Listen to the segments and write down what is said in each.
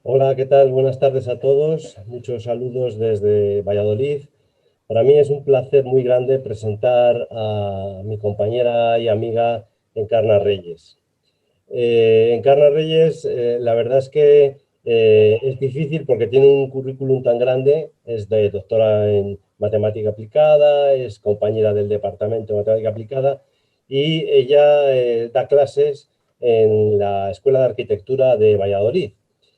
Hola, ¿qué tal? Buenas tardes a todos. Muchos saludos desde Valladolid. Para mí es un placer muy grande presentar a mi compañera y amiga Encarna Reyes. Encarna Reyes, la verdad es que es difícil porque tiene un currículum tan grande. Es de doctora en matemática aplicada, es compañera del departamento de matemática aplicada y ella da clases en la Escuela de Arquitectura de Valladolid.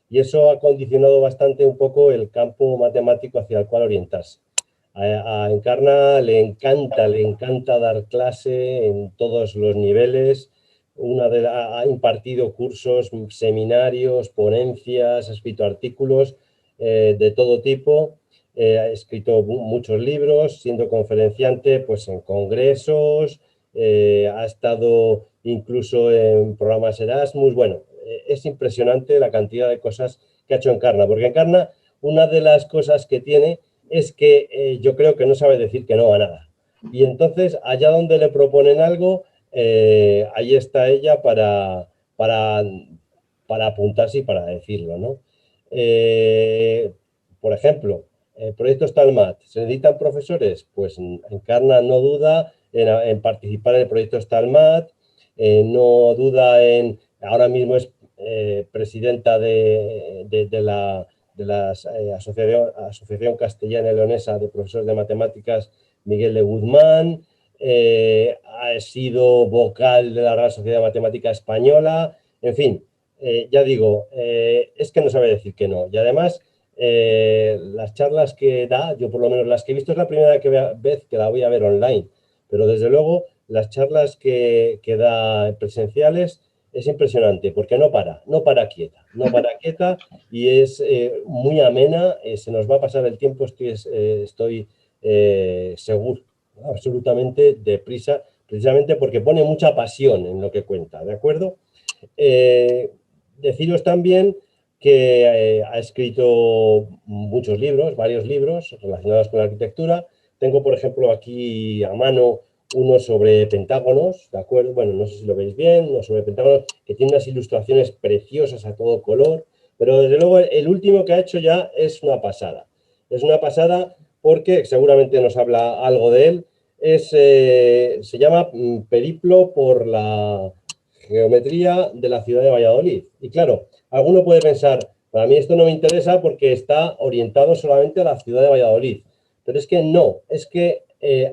Y eso ha condicionado bastante un poco el campo matemático hacia el cual orientarse. A Encarna le encanta dar clase en todos los niveles. Ha impartido cursos, seminarios, ponencias, ha escrito artículos de todo tipo, ha escrito muchos libros, siendo conferenciante pues, en congresos, ha estado incluso en programas Erasmus. Bueno, es impresionante la cantidad de cosas que ha hecho Encarna, porque Encarna, una de las cosas que tiene es que yo creo que no sabe decir que no a nada. Y entonces, allá donde le proponen algo, ahí está ella para, para apuntarse y para decirlo, ¿no? Eh, por ejemplo, proyectos Talmat, ¿se necesitan profesores? Pues Encarna no duda en participar en el proyecto Talmat, no duda en, ahora mismo es presidenta de la Asociación Castellana y Leonesa de Profesores de Matemáticas Miguel de Guzmán, ha sido vocal de la Real Sociedad de Matemática Española, en fin, ya digo, es que no sabe decir que no. Y además, las charlas que da, yo por lo menos las que he visto, es la primera vez que la voy a ver online, pero desde luego las charlas que da presenciales es impresionante porque no para quieta, no para quieta y es muy amena, se nos va a pasar el tiempo, estoy seguro, absolutamente deprisa, precisamente porque pone mucha pasión en lo que cuenta, ¿de acuerdo? Eh, Deciros también que ha escrito muchos libros, varios libros relacionados con la arquitectura. Tengo, por ejemplo, aquí a mano uno sobre pentágonos, ¿de acuerdo? Bueno, no sé si lo veis bien, uno sobre pentágonos, que tiene unas ilustraciones preciosas a todo color, pero desde luego el último que ha hecho ya es una pasada. Es una pasada porque seguramente nos habla algo de él. Se llama Periplo por la geometría de la ciudad de Valladolid. Y claro, alguno puede pensar, para mí esto no me interesa porque está orientado solamente a la ciudad de Valladolid. Pero es que no, es que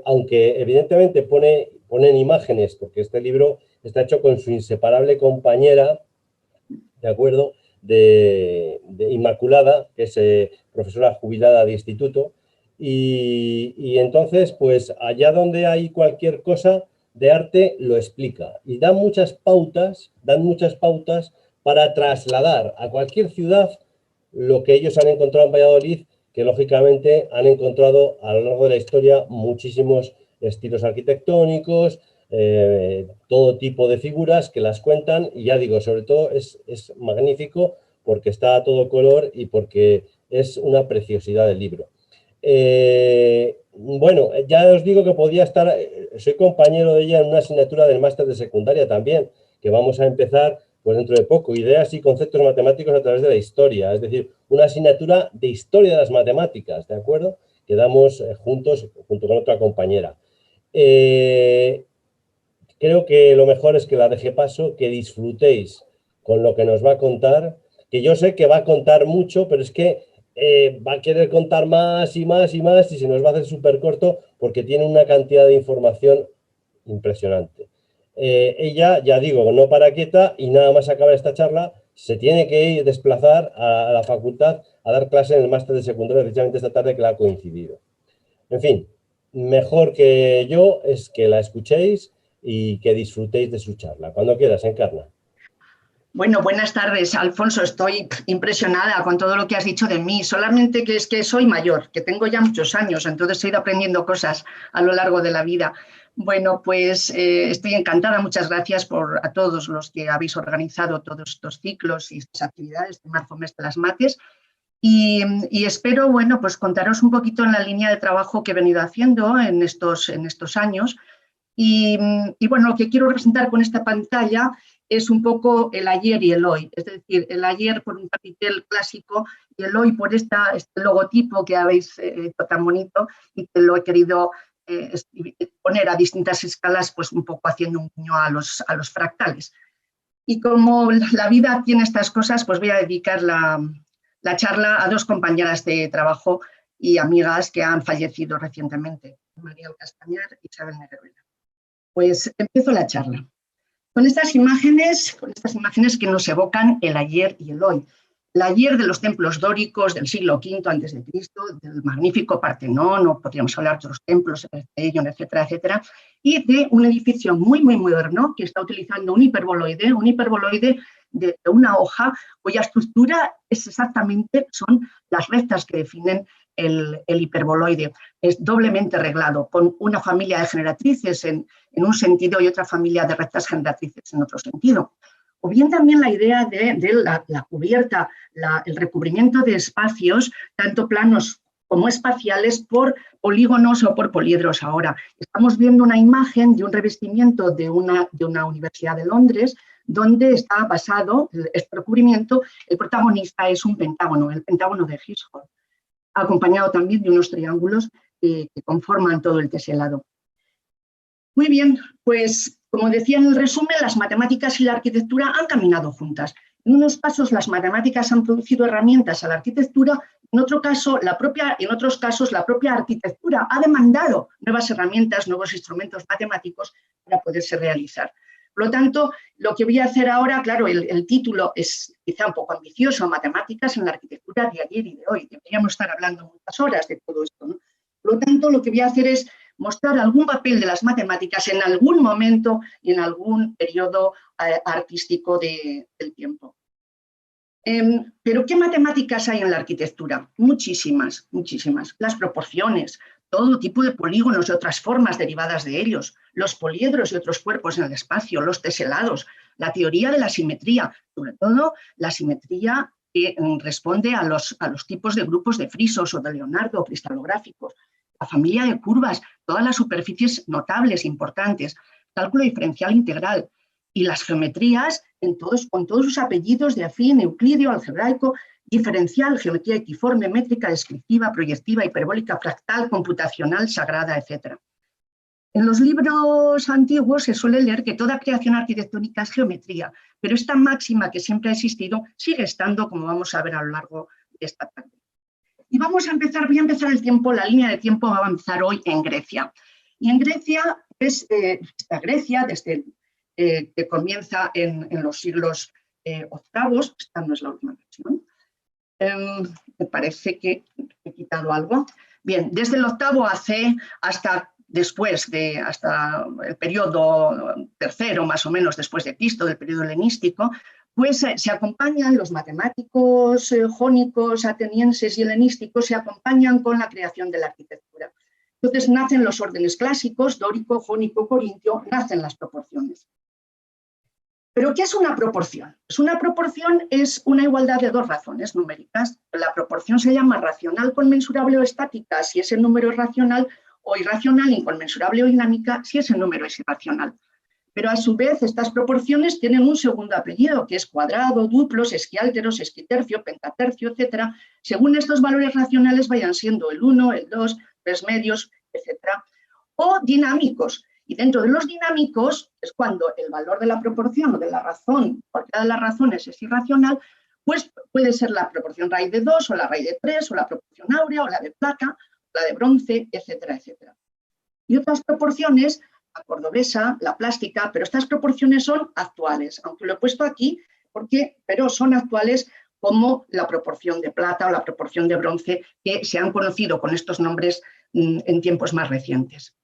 aunque evidentemente ponen imágenes, porque este libro está hecho con su inseparable compañera, ¿de acuerdo? De Inmaculada, que es profesora jubilada de instituto, y entonces, pues allá donde hay cualquier cosa de arte, lo explica. Y dan muchas pautas para trasladar a cualquier ciudad lo que ellos han encontrado en Valladolid, que lógicamente han encontrado a lo largo de la historia muchísimos estilos arquitectónicos, todo tipo de figuras que las cuentan y ya digo, sobre todo es magnífico porque está a todo color y porque es una preciosidad del libro. Bueno, ya os digo que podía estar, soy compañero de ella en una asignatura del máster de secundaria también, que vamos a empezar pues dentro de poco, ideas y conceptos matemáticos a través de la historia, es decir, una asignatura de historia de las matemáticas, ¿de acuerdo? Que damos juntos, junto con otra compañera. Eh, Creo que lo mejor es que la deje paso, que disfrutéis con lo que nos va a contar, que yo sé que va a contar mucho, pero es que va a querer contar más y más y más y se nos va a hacer súper corto porque tiene una cantidad de información impresionante. Ella, ya digo, no para quieta y nada más acabar esta charla, se tiene que ir desplazar a la facultad a dar clase en el máster de secundaria precisamente esta tarde que la ha coincidido. En fin, mejor que yo es que la escuchéis y que disfrutéis de su charla. Cuando quieras, Encarna. Bueno, buenas tardes, Alfonso. Estoy impresionada con todo lo que has dicho de mí. Solamente que es que soy mayor, que tengo ya muchos años, entonces he ido aprendiendo cosas a lo largo de la vida. Bueno, pues estoy encantada. Muchas gracias a todos los que habéis organizado todos estos ciclos y estas actividades de Marzo Mes de las Mates. Y espero, bueno, pues contaros un poquito en la línea de trabajo que he venido haciendo en estos años. Y bueno, lo que quiero representar con esta pantalla es un poco el ayer y el hoy, es decir, el ayer por un capitel clásico y el hoy por este logotipo que habéis hecho tan bonito y que lo he querido poner a distintas escalas, pues un poco haciendo un guiño a los fractales. Y como la vida tiene estas cosas, pues voy a dedicar la charla a dos compañeras de trabajo y amigas que han fallecido recientemente, María Castañar y Isabel Negueruela. Pues empiezo la charla. Con estas imágenes que nos evocan el ayer y el hoy. El ayer de los templos dóricos del siglo V a.C., del magnífico Partenón, o podríamos hablar de otros templos, etcétera, etcétera, y de un edificio muy, muy moderno que está utilizando un hiperboloide de una hoja cuya estructura son las rectas que definen el hiperboloide. Es doblemente reglado, con una familia de generatrices en un sentido y otra familia de rectas generatrices en otro sentido. O bien también la idea de la cubierta, el recubrimiento de espacios, tanto planos como espaciales, por polígonos o por poliedros. Ahora estamos viendo una imagen de un revestimiento de una universidad de Londres, donde está basado este recubrimiento. El protagonista es un pentágono, el pentágono de Hirschhorn, acompañado también de unos triángulos que conforman todo el teselado. Muy bien, pues como decía en el resumen, las matemáticas y la arquitectura han caminado juntas. En unos casos las matemáticas han producido herramientas a la arquitectura, en otros casos la propia arquitectura ha demandado nuevas herramientas, nuevos instrumentos matemáticos para poderse realizar. Por lo tanto, lo que voy a hacer ahora, claro, el título es quizá un poco ambicioso, matemáticas en la arquitectura de ayer y de hoy. Deberíamos estar hablando muchas horas de todo esto, ¿no? Por lo tanto, lo que voy a hacer es mostrar algún papel de las matemáticas en algún momento y en algún periodo artístico del tiempo. Pero ¿qué matemáticas hay en la arquitectura? Muchísimas, muchísimas. Las proporciones, todo tipo de polígonos y otras formas derivadas de ellos, los poliedros y otros cuerpos en el espacio, los teselados, la teoría de la simetría, sobre todo la simetría que responde a los tipos de grupos de frisos o de Leonardo o cristalográficos, la familia de curvas, todas las superficies notables, importantes, cálculo diferencial integral y las geometrías con todos sus apellidos de afín, euclídeo, algebraico, diferencial, geometría equiforme, métrica, descriptiva, proyectiva, hiperbólica, fractal, computacional, sagrada, etc. En los libros antiguos se suele leer que toda creación arquitectónica es geometría, pero esta máxima que siempre ha existido sigue estando, como vamos a ver a lo largo de esta tarde. Y voy a empezar la línea de tiempo va a avanzar hoy en Grecia. Y en Grecia es esta Grecia, desde que comienza en los siglos octavos, esta no es la última versión, me parece que he quitado algo. Bien, desde el octavo AC hasta hasta el periodo tercero, más o menos después de Cristo, del periodo helenístico, pues se acompañan los matemáticos jónicos, atenienses y helenísticos, se acompañan con la creación de la arquitectura. Entonces nacen los órdenes clásicos, dórico, jónico, corintio, nacen las proporciones. ¿Pero qué es una proporción? Pues una proporción es una igualdad de dos razones numéricas. La proporción se llama racional, conmensurable o estática si ese número es racional, o irracional, inconmensurable o dinámica si ese número es irracional. Pero a su vez estas proporciones tienen un segundo apellido, que es cuadrado, duplos, esquiálteros, esquitercio, pentatercio, etc. Según estos valores racionales vayan siendo el 1, el 2, 3 medios, etc. O dinámicos. Y dentro de los dinámicos es cuando el valor de la proporción o de la razón, cualquiera de las razones es irracional, pues puede ser la proporción raíz de 2 o la raíz de 3 o la proporción áurea o la de plata, la de bronce, etcétera, etcétera. Y otras proporciones, la cordobesa, la plástica, pero estas proporciones son actuales, aunque lo he puesto aquí, pero son actuales como la proporción de plata o la proporción de bronce, que se han conocido con estos nombres en tiempos más recientes.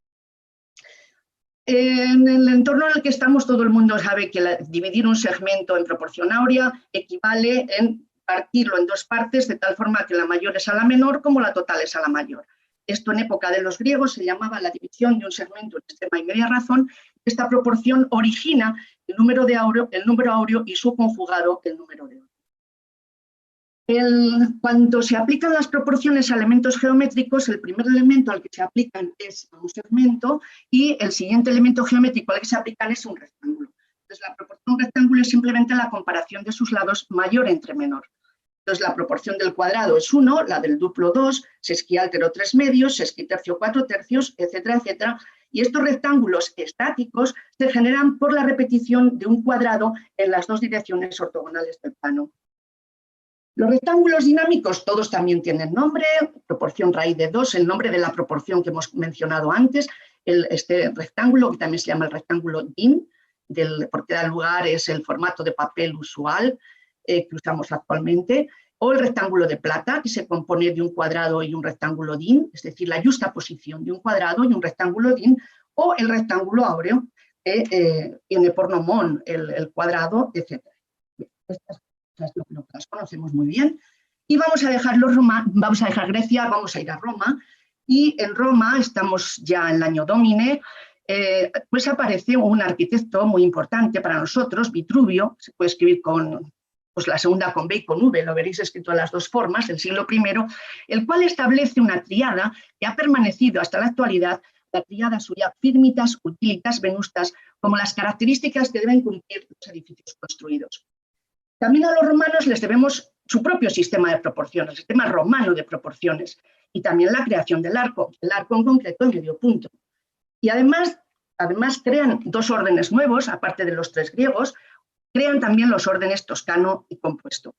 En el entorno en el que estamos, todo el mundo sabe que dividir un segmento en proporción áurea equivale en partirlo en dos partes, de tal forma que la mayor es a la menor como la total es a la mayor. Esto en época de los griegos se llamaba la división de un segmento en extrema y media razón. Esta proporción origina el número áureo y su conjugado, el número de oro. Cuando se aplican las proporciones a elementos geométricos, el primer elemento al que se aplican es un segmento y el siguiente elemento geométrico al que se aplican es un rectángulo. Entonces, la proporción rectángulo es simplemente la comparación de sus lados mayor entre menor. Entonces, la proporción del cuadrado es 1, la del duplo 2, sesquiáltero 3 medios, sesquitercio 4 tercios, etcétera, etcétera. Y estos rectángulos estáticos se generan por la repetición de un cuadrado en las dos direcciones ortogonales del plano. Los rectángulos dinámicos todos también tienen nombre, proporción raíz de 2, el nombre de la proporción que hemos mencionado antes, este rectángulo, que también se llama el rectángulo DIN, porque da lugar es el formato de papel usual que usamos actualmente, o el rectángulo de plata, que se compone de un cuadrado y un rectángulo DIN, es decir, la justaposición de un cuadrado y un rectángulo DIN, o el rectángulo áureo, que tiene por nomón el cuadrado, etc. Estas cosas las conocemos muy bien. Y vamos a dejar Grecia, vamos a ir a Roma, y en Roma, estamos ya en el año Domine, pues aparece un arquitecto muy importante para nosotros, Vitruvio, se puede escribir con pues la segunda con B y con V, lo veréis escrito de las dos formas, del siglo I, el cual establece una tríada que ha permanecido hasta la actualidad, la tríada suya firmitas, utilitas, venustas, como las características que deben cumplir los edificios construidos. También a los romanos les debemos su propio sistema de proporciones, el sistema romano de proporciones, y también la creación del arco en concreto en medio punto. Y además crean dos órdenes nuevos, aparte de los tres griegos, crean también los órdenes toscano y compuesto.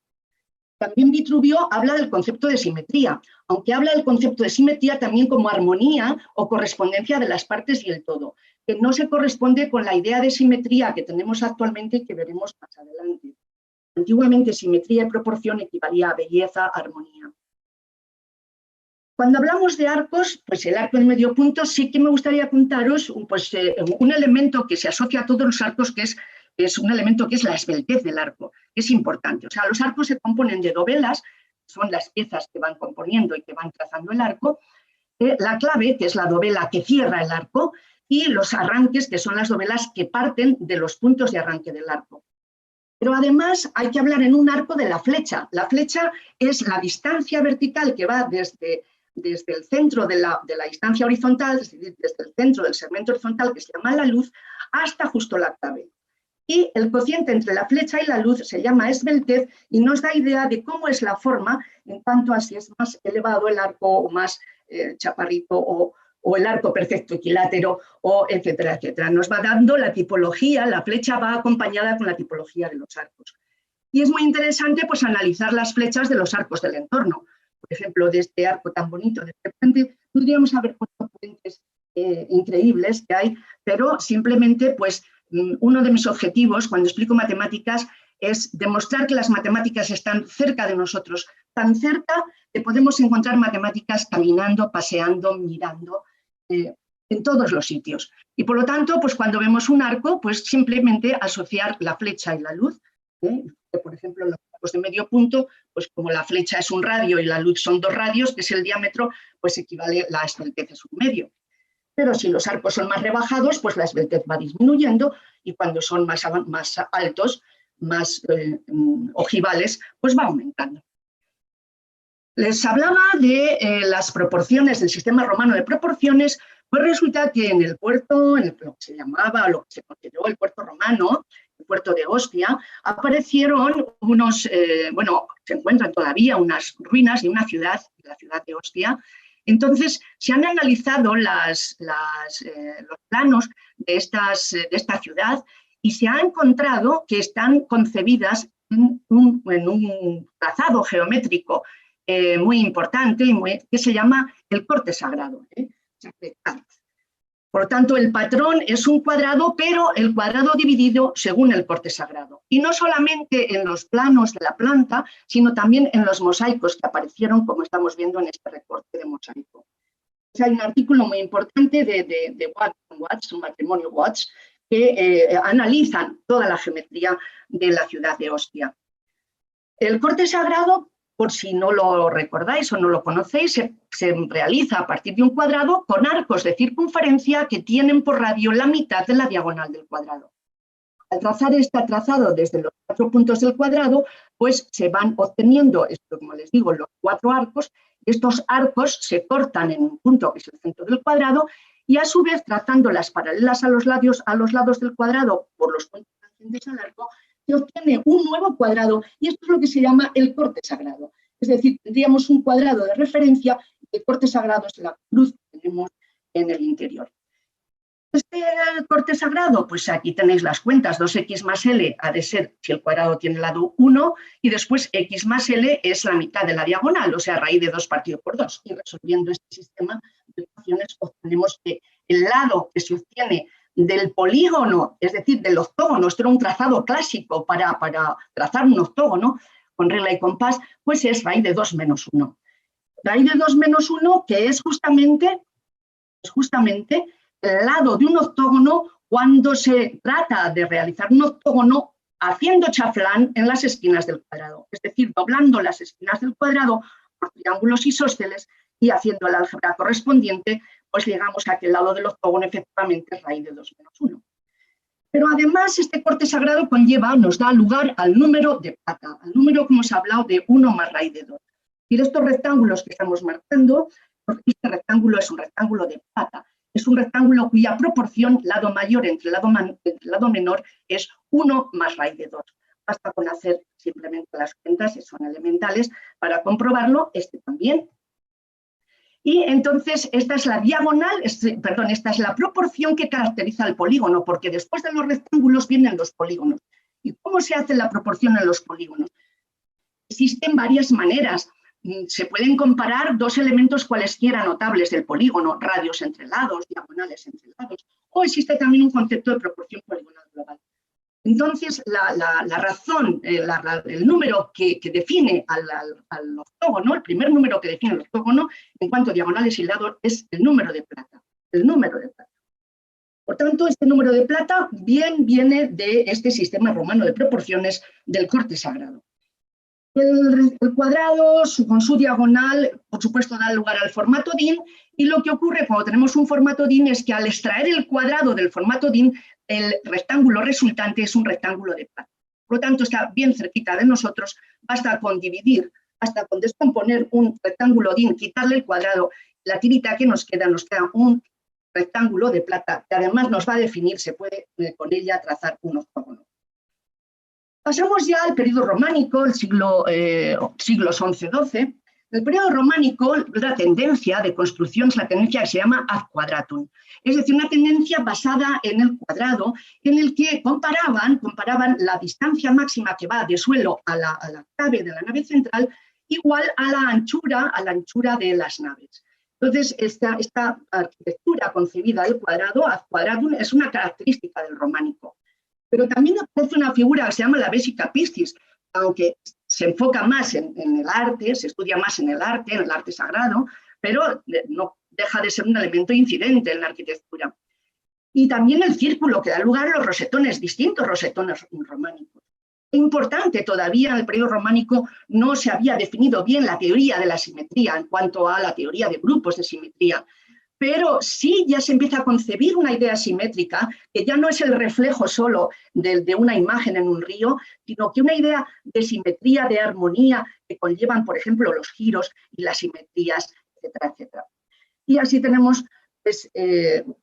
También Vitruvio habla del concepto de simetría, aunque habla del concepto de simetría también como armonía o correspondencia de las partes y el todo, que no se corresponde con la idea de simetría que tenemos actualmente y que veremos más adelante. Antiguamente simetría y proporción equivalía a belleza, armonía. Cuando hablamos de arcos, pues el arco en medio punto sí que me gustaría contaros un elemento que se asocia a todos los arcos, que es un elemento que es la esbeltez del arco, que es importante. O sea, los arcos se componen de dovelas, son las piezas que van componiendo y que van trazando el arco, la clave, que es la dovela que cierra el arco, y los arranques, que son las dovelas que parten de los puntos de arranque del arco. Pero además hay que hablar en un arco de la flecha. La flecha es la distancia vertical que va desde el centro de la distancia horizontal, es decir, desde el centro del segmento horizontal que se llama la luz, hasta justo la clave. Y el cociente entre la flecha y la luz se llama esbeltez y nos da idea de cómo es la forma en cuanto a si es más elevado el arco o más chaparrito o el arco perfecto equilátero, o etcétera, etcétera. Nos va dando la tipología, la flecha va acompañada con la tipología de los arcos. Y es muy interesante pues, analizar las flechas de los arcos del entorno. Por ejemplo, de este arco tan bonito, de este puente, podríamos haber puesto puentes increíbles que hay, pero simplemente pues, uno de mis objetivos cuando explico matemáticas es demostrar que las matemáticas están cerca de nosotros, tan cerca que podemos encontrar matemáticas caminando, paseando, mirando, en todos los sitios. Y por lo tanto, pues cuando vemos un arco, pues simplemente asociar la flecha y la luz, por ejemplo, los arcos de medio punto, pues como la flecha es un radio y la luz son 2 radios, que es el diámetro, pues equivale, la esbeltez es un medio. Pero si los arcos son más rebajados, pues la esbeltez va disminuyendo y cuando son más altos, más ojivales, pues va aumentando. Les hablaba de las proporciones del sistema romano de proporciones, pues resulta que en el puerto, en lo que se llamaba, lo que se consideró el puerto romano, el puerto de Ostia, aparecieron unos, se encuentran todavía unas ruinas de una ciudad, la ciudad de Ostia. Entonces, se han analizado los planos de esta ciudad y se ha encontrado que están concebidas en un trazado geométrico muy importante que se llama el corte sagrado. Por lo tanto, el patrón es un cuadrado, pero el cuadrado dividido según el corte sagrado. Y no solamente en los planos de la planta, sino también en los mosaicos que aparecieron, como estamos viendo en este recorte de mosaico. Hay un artículo muy importante de Watts, un matrimonio Watts, que analizan toda la geometría de la ciudad de Ostia. El corte sagrado, por si no lo recordáis o no lo conocéis, se realiza a partir de un cuadrado con arcos de circunferencia que tienen por radio la mitad de la diagonal del cuadrado. Al trazar este trazado desde los 4 puntos del cuadrado, pues se van obteniendo, como les digo, los 4 arcos. Estos arcos se cortan en un punto que es el centro del cuadrado y a su vez trazando las paralelas a los lados del cuadrado por los puntos del adyacentes al arco, se obtiene un nuevo cuadrado y esto es lo que se llama el corte sagrado. Es decir, tendríamos un cuadrado de referencia y el corte sagrado es la cruz que tenemos en el interior. Este corte sagrado, pues aquí tenéis las cuentas, 2x más L ha de ser si el cuadrado tiene lado 1 y después x más L es la mitad de la diagonal, o sea, raíz de 2 partido por 2. Y resolviendo este sistema de ecuaciones obtenemos que el lado que se obtiene del polígono, es decir, del octógono, esto era un trazado clásico para trazar un octógono con regla y compás, pues es raíz de 2 menos 1. Raíz de 2 menos 1 que es justamente el lado de un octógono cuando se trata de realizar un octógono haciendo chaflán en las esquinas del cuadrado, es decir, doblando las esquinas del cuadrado por triángulos isósceles y haciendo el álgebra correspondiente, pues llegamos a que el lado del octógono efectivamente es raíz de 2 menos 1. Pero además este corte sagrado nos da lugar al número de plata, al número que hemos hablado de 1 más raíz de 2. Y de estos rectángulos que estamos marcando, este rectángulo es un rectángulo de plata. Es un rectángulo cuya proporción, lado mayor entre lado menor, es 1 más raíz de 2. Basta con hacer simplemente las cuentas, que son elementales, para comprobarlo, este también. Y entonces esta es la diagonal, esta es la proporción que caracteriza al polígono, porque después de los rectángulos vienen los polígonos. ¿Y cómo se hace la proporción en los polígonos? Existen varias maneras. Se pueden comparar dos elementos cualesquiera notables del polígono, radios entre lados, diagonales entre lados, o existe también un concepto de proporción poligonal global. Entonces, la razón, el número que define al octógono, el primer número que define el octógono, en cuanto a diagonales y lados, es el número de plata. El número de plata. Por tanto, este número de plata bien viene de este sistema romano de proporciones del corte sagrado. El cuadrado, con su diagonal, por supuesto, da lugar al formato DIN, y lo que ocurre cuando tenemos un formato DIN es que al extraer el cuadrado del formato DIN, el rectángulo resultante es un rectángulo de plata. Por lo tanto, está bien cerquita de nosotros, basta con dividir, basta con descomponer un rectángulo DIN, quitarle el cuadrado, la tirita que nos queda un rectángulo de plata, que además nos va a definir, se puede con ella trazar un octógono. Pasamos ya al periodo románico, el siglos XI-XII. El periodo románico, la tendencia de construcción es la tendencia que se llama ad quadratum, es decir, una tendencia basada en el cuadrado, en el que comparaban la distancia máxima que va de suelo a la clave de la nave central igual a la anchura de las naves. Entonces, esta arquitectura concebida del cuadrado, ad quadratum, es una característica del románico. Pero también aparece una figura que se llama la vesica piscis, aunque se enfoca más en el arte, se estudia más en el arte sagrado, pero no deja de ser un elemento incidente en la arquitectura. Y también el círculo que da lugar a los rosetones, distintos rosetones románicos. Importante, todavía en el periodo románico no se había definido bien la teoría de la simetría en cuanto a la teoría de grupos de simetría, pero sí ya se empieza a concebir una idea simétrica que ya no es el reflejo solo de una imagen en un río, sino que una idea de simetría, de armonía, que conllevan, por ejemplo, los giros y las simetrías, etcétera, etcétera. Y así tenemos pues,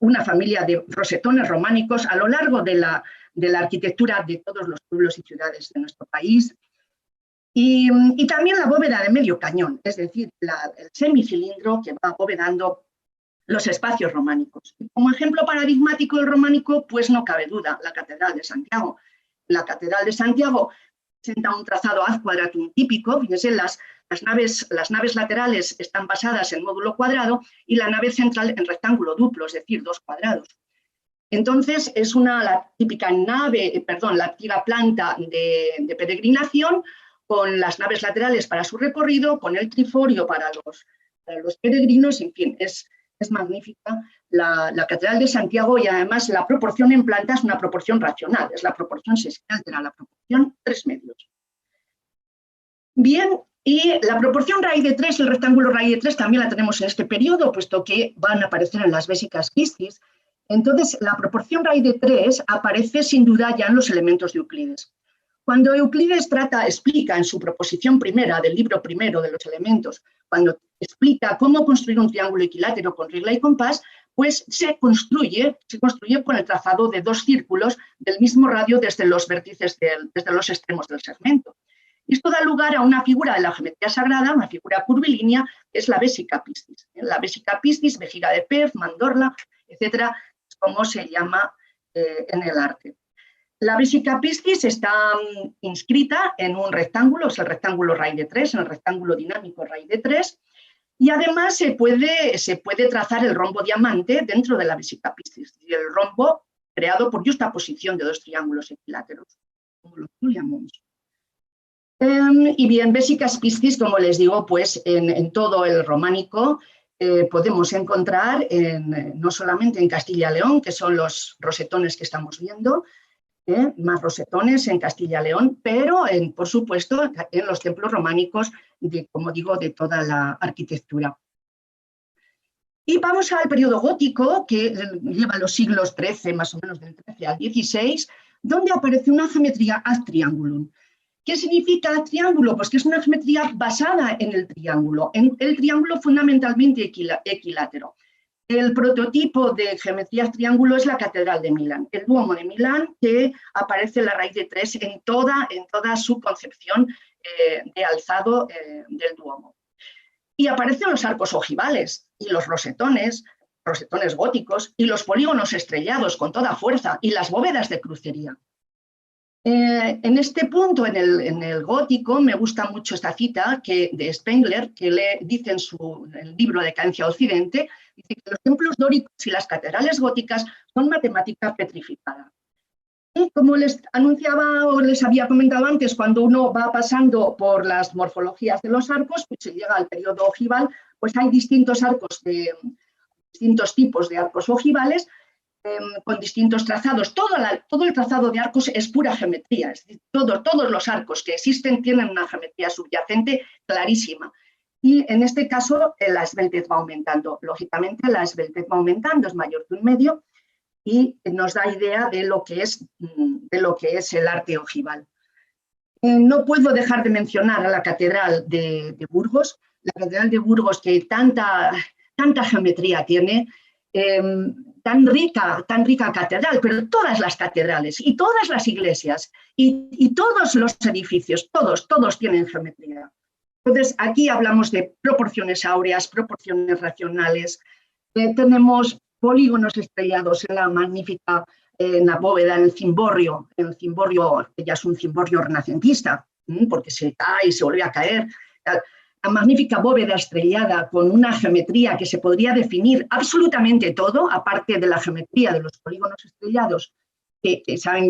una familia de rosetones románicos a lo largo de la arquitectura de todos los pueblos y ciudades de nuestro país. Y también la bóveda de medio cañón, es decir, el semicilindro que va abovedando los espacios románicos. Como ejemplo paradigmático del románico, pues no cabe duda, la Catedral de Santiago. La Catedral de Santiago presenta un trazado ad quadratum típico, fíjense, las naves laterales están basadas en módulo cuadrado y la nave central en rectángulo duplo, es decir, 2 cuadrados. Entonces, es la típica planta de peregrinación, con las naves laterales para su recorrido, con el triforio para los peregrinos, en fin, es magnífica la Catedral de Santiago y además la proporción en planta es una proporción racional, es la proporción sextil de la proporción 3 medios. Bien, y la proporción raíz de 3, el rectángulo raíz de 3 también la tenemos en este periodo, puesto que van a aparecer en las vésicas piscis. Entonces, la proporción raíz de 3 aparece sin duda ya en los elementos de Euclides. Cuando Euclides explica en su proposición primera del libro primero de los elementos, cuando explica cómo construir un triángulo equilátero con regla y compás, pues se construye con el trazado de dos círculos del mismo radio desde los vértices, desde los extremos del segmento. Y esto da lugar a una figura de la geometría sagrada, una figura curvilínea, que es la Vesica Piscis. La Vesica Piscis, vejiga de pez, mandorla, etcétera, es como se llama en el arte. La Vesica Piscis está inscrita en un rectángulo, es el rectángulo raíz de 3, en el rectángulo dinámico raíz de 3, y además se puede trazar el rombo diamante dentro de la Vesica Piscis, y el rombo creado por justaposición de dos triángulos equiláteros, como lo llamamos. Y bien, Vesica Piscis, como les digo, pues en todo el románico podemos encontrar no solamente en Castilla y León, que son los rosetones que estamos viendo, más rosetones en Castilla y León, pero por supuesto en los templos románicos, como digo, de toda la arquitectura. Y vamos al periodo gótico, que lleva los siglos XIII, más o menos del XIII al XVI, donde aparece una geometría ad triangulum. ¿Qué significa triángulo? Pues que es una geometría basada en el triángulo fundamentalmente equilátero. El prototipo de geometría triángulo es la Catedral de Milán, el Duomo de Milán, que aparece en la raíz de 3 en toda su concepción de alzado del Duomo. Y aparecen los arcos ojivales y los rosetones góticos y los polígonos estrellados con toda fuerza y las bóvedas de crucería. En este punto, en el gótico, me gusta mucho esta cita de Spengler, que le dice en el libro Decadencia Occidente, dice que los templos dóricos y las catedrales góticas son matemática petrificada. Y como les anunciaba o les había comentado antes, cuando uno va pasando por las morfologías de los arcos, pues se llega al periodo ojival, pues hay distintos tipos de arcos ojivales, con distintos trazados. Todo el trazado de arcos es pura geometría, es decir, todos los arcos que existen tienen una geometría subyacente clarísima. Y en este caso la esbeltez va aumentando. Lógicamente la esbeltez va aumentando, es mayor que 1,5 y nos da idea de lo que es el arte ojival. No puedo dejar de mencionar a la Catedral de Burgos, la Catedral de Burgos que tanta geometría tiene, tan rica catedral, pero todas las catedrales y todas las iglesias y todos los edificios, todos tienen geometría. Entonces, aquí hablamos de proporciones áureas, proporciones racionales, tenemos polígonos estrellados en la magnífica la bóveda, en el cimborrio, que ya es un cimborrio renacentista, porque se cae y se vuelve a caer. La magnífica bóveda estrellada con una geometría que se podría definir absolutamente todo, aparte de la geometría de los polígonos estrellados, que saben,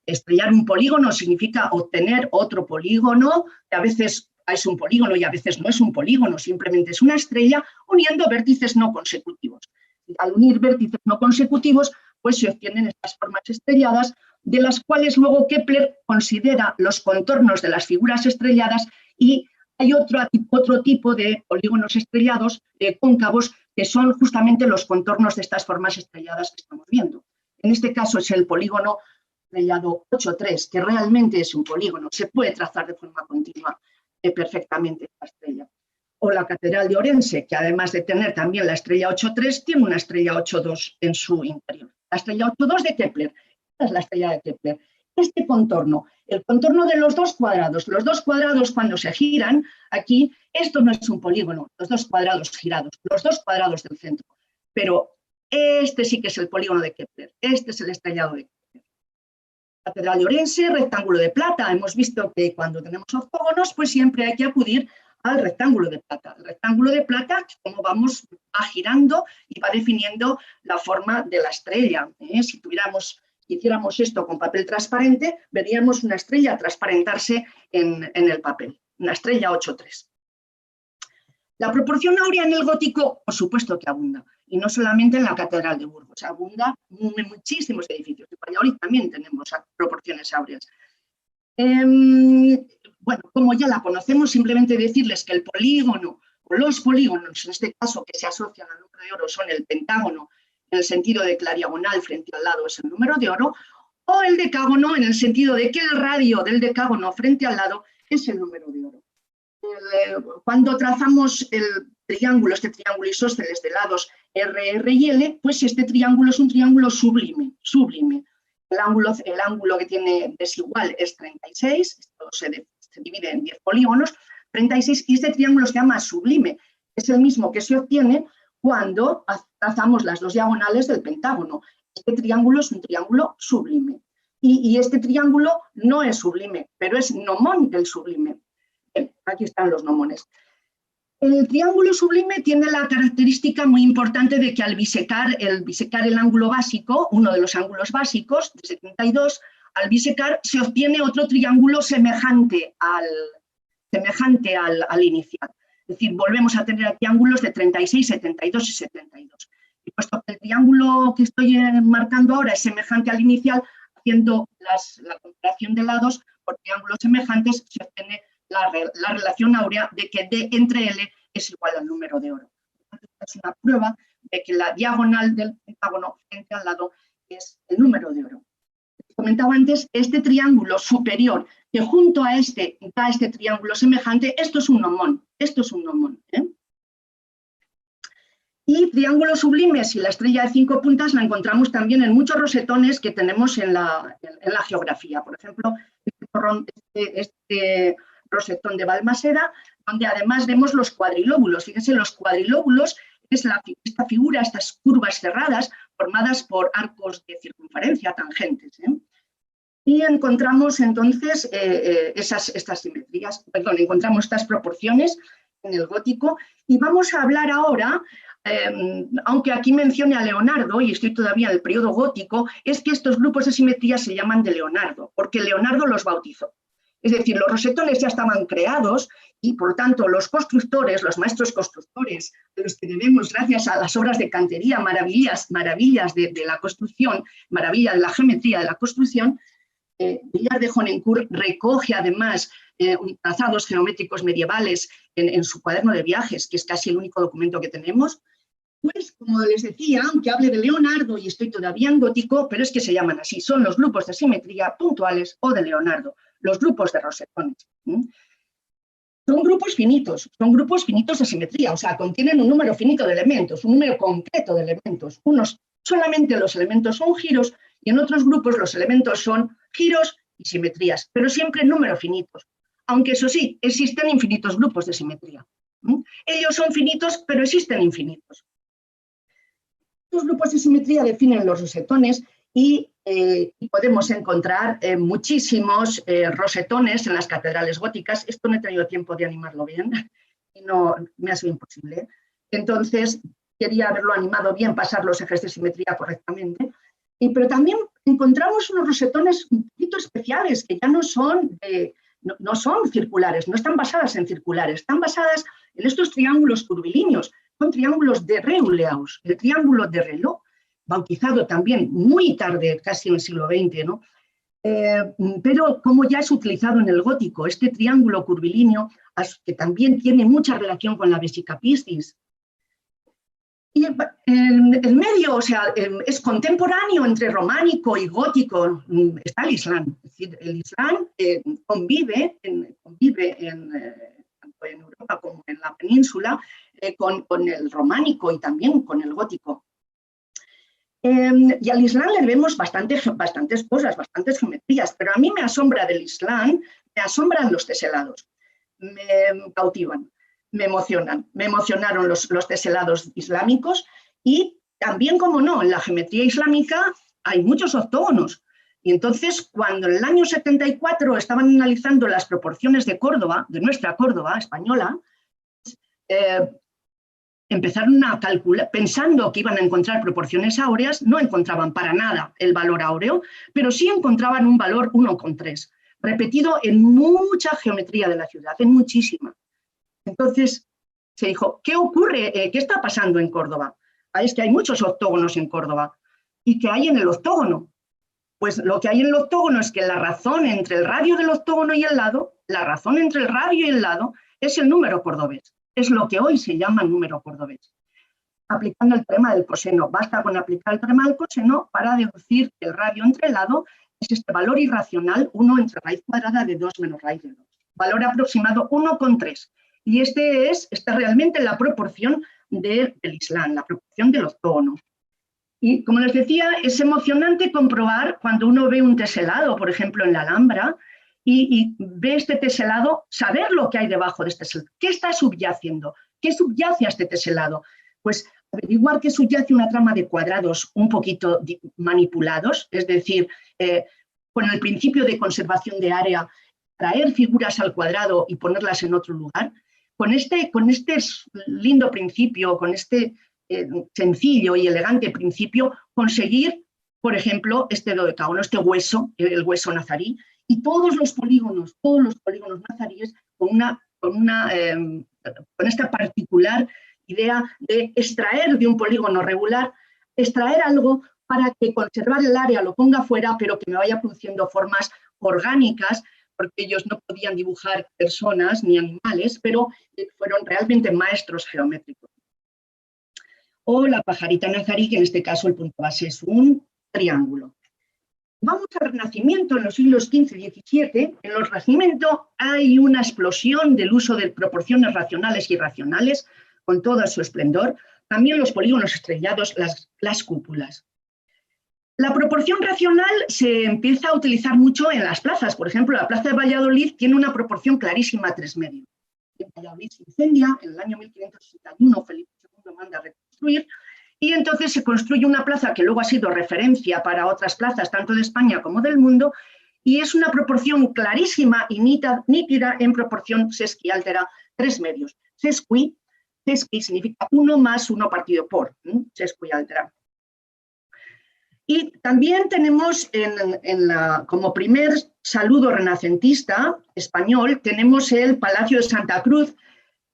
estrellar un polígono significa obtener otro polígono, que a veces es un polígono y a veces no es un polígono, simplemente es una estrella uniendo vértices no consecutivos. Al unir vértices no consecutivos, pues se obtienen estas formas estrelladas, de las cuales luego Kepler considera los contornos de las figuras estrelladas, y hay otro tipo de polígonos estrellados cóncavos que son justamente los contornos de estas formas estrelladas que estamos viendo. En este caso es el polígono estrellado 8,3, que realmente es un polígono, se puede trazar de forma continua perfectamente esta estrella. O la Catedral de Orense, que además de tener también la estrella 8,3, tiene una estrella 8,2 en su interior. La estrella 8,2 de Kepler, esta es la estrella de Kepler. Este contorno, el contorno de los dos cuadrados cuando se giran, aquí, esto no es un polígono, los dos cuadrados girados, los dos cuadrados del centro, pero este sí que es el polígono de Kepler, este es el estrellado de Kepler. Catedral de Orense, rectángulo de plata. Hemos visto que cuando tenemos octógonos, pues siempre hay que acudir al rectángulo de plata. El rectángulo de plata, como vamos, va girando y va definiendo la forma de la estrella. Si hiciéramos esto con papel transparente, veríamos una estrella transparentarse en el papel, una estrella 8,3. La proporción áurea en el gótico, por supuesto que abunda, y no solamente en la Catedral de Burgos, abunda en muchísimos edificios. En Valladolid también tenemos proporciones áureas. Bueno, como ya la conocemos, simplemente decirles que el polígono, o los polígonos, en este caso que se asocian al número de oro, son el pentágono, en el sentido de que la diagonal frente al lado es el número de oro, o el decágono, en el sentido de que el radio del decágono frente al lado es el número de oro. Cuando trazamos triángulo, este triángulo isósceles de lados R, R y L, pues este triángulo es un triángulo sublime, sublime. El ángulo que tiene desigual es 36, esto se divide en 10 polígonos, 36, y este triángulo se llama sublime. Es el mismo que se obtiene cuando trazamos las dos diagonales del pentágono. Este triángulo es un triángulo sublime. Y este triángulo no es sublime, pero es nomón del sublime. Bien, aquí están los nomones. El triángulo sublime tiene la característica muy importante de que al bisecar el ángulo básico, uno de los ángulos básicos, de 72, al bisecar se obtiene otro triángulo semejante al inicial. Es decir, volvemos a tener aquí ángulos de 36, 72 y 72. Y puesto que el triángulo que estoy marcando ahora es semejante al inicial, haciendo la comparación de lados por triángulos semejantes, se obtiene la relación áurea de que D entre L es igual al número de oro. Es una prueba de que la diagonal del pentágono frente al lado es el número de oro. Como comentaba antes, este triángulo superior que junto a este da este triángulo semejante, esto es un nomón, ¿eh? Y triángulos sublimes y la estrella de 5 puntas la encontramos también en muchos rosetones que tenemos en la geografía. Por ejemplo, este rosetón de Balmaseda, donde además vemos los cuadrilóbulos. Fíjense, los cuadrilóbulos es esta figura, estas curvas cerradas formadas por arcos de circunferencia, tangentes, ¿eh? Y encontramos entonces estas simetrías, perdón, encontramos estas proporciones en el gótico. Y vamos a hablar ahora, aunque aquí mencione a Leonardo, y estoy todavía en el periodo gótico, es que estos grupos de simetría se llaman de Leonardo, porque Leonardo los bautizó. Es decir, los rosetones ya estaban creados y, por lo tanto, los constructores, los maestros constructores, de los que debemos, gracias a las obras de cantería, maravillas de la construcción, maravillas de la geometría de la construcción, Villar de Jonencourt recoge además trazados geométricos medievales en su cuaderno de viajes, que es casi el único documento que tenemos. Pues, como les decía, aunque hable de Leonardo y estoy todavía en gótico, pero es que se llaman así, son los grupos de simetría puntuales o de Leonardo, los grupos de rosetones. Son grupos finitos de simetría, o sea, contienen un número finito de elementos, un número concreto de elementos. Unos solamente los elementos son giros y en otros grupos los elementos son giros y simetrías, pero siempre en números finitos. Aunque eso sí, existen infinitos grupos de simetría. Ellos son finitos, pero existen infinitos. Estos grupos de simetría definen los rosetones y podemos encontrar muchísimos rosetones en las catedrales góticas. Esto no he tenido tiempo de animarlo bien y no me ha sido imposible. Entonces, quería haberlo animado bien, pasar los ejes de simetría correctamente. Pero también encontramos unos rosetones un poquito especiales que ya no son circulares, no están basadas en circulares, están basadas en estos triángulos curvilíneos. Son triángulos de Reuleaux, el triángulo de Reuleaux, bautizado también muy tarde, casi en el siglo XX, ¿no? Pero como ya es utilizado en el gótico, este triángulo curvilíneo, que también tiene mucha relación con la Vesica Piscis. Y el medio, o sea, es contemporáneo entre románico y gótico, está el Islam. Es decir, el Islam convive tanto en Europa como en la península con el románico y también con el gótico. Y al Islam le vemos bastantes cosas, bastantes geometrías, pero a mí me asombra del Islam, me asombran los teselados, me cautivan, me emocionan. Me emocionaron los teselados islámicos y también, como no, en la geometría islámica hay muchos octógonos. Y entonces, cuando en el año 74 estaban analizando las proporciones de Córdoba, de nuestra Córdoba española, empezaron a calcular, pensando que iban a encontrar proporciones áureas, no encontraban para nada el valor áureo, pero sí encontraban un valor 1,3, repetido en mucha geometría de la ciudad, en muchísima. Entonces se dijo, ¿qué ocurre? ¿Qué está pasando en Córdoba? Es que hay muchos octógonos en Córdoba. ¿Y qué hay en el octógono? Pues lo que hay en el octógono es que la razón entre el radio del octógono y el lado, la razón entre el radio y el lado, es el número cordobés. Es lo que hoy se llama número cordobés. Aplicando el teorema del coseno. Basta con aplicar el teorema del coseno para deducir que el radio entre el lado es este valor irracional, 1 entre raíz cuadrada de 2 menos raíz de 2. Valor aproximado 1,3. Y esta es realmente la proporción del Islam, la proporción del octógono. Y como les decía, es emocionante comprobar cuando uno ve un teselado, por ejemplo, en la Alhambra, y ve este teselado, saber lo que hay debajo de este teselado. ¿Qué está subyaciendo? ¿Qué subyace a este teselado? Pues averiguar que subyace una trama de cuadrados un poquito manipulados, es decir, con el principio de conservación de área, traer figuras al cuadrado y ponerlas en otro lugar. Con este lindo principio, con este sencillo y elegante principio, conseguir, por ejemplo, este dodecágono, este hueso, el hueso nazarí, y todos los polígonos nazaríes con esta particular idea de extraer de un polígono regular, extraer algo para que conservar el área lo ponga fuera, pero que me vaya produciendo formas orgánicas, porque ellos no podían dibujar personas ni animales, pero fueron realmente maestros geométricos. O la pajarita nazarí, que en este caso el punto base es un triángulo. Vamos al Renacimiento, en los siglos XV y XVII. En el Renacimiento hay una explosión del uso de proporciones racionales y irracionales, con todo su esplendor. También los polígonos estrellados, las cúpulas. La proporción racional se empieza a utilizar mucho en las plazas. Por ejemplo, la plaza de Valladolid tiene una proporción clarísima 3/2. En Valladolid se incendia, en el año 1561 Felipe II manda a reconstruir, y entonces se construye una plaza que luego ha sido referencia para otras plazas, tanto de España como del mundo, y es una proporción clarísima y nítida en proporción sesquiáltera 3/2. Sesqui significa 1 más 1 partido por, sesquiáltera. Y también tenemos como primer saludo renacentista español, tenemos el Palacio de Santa Cruz.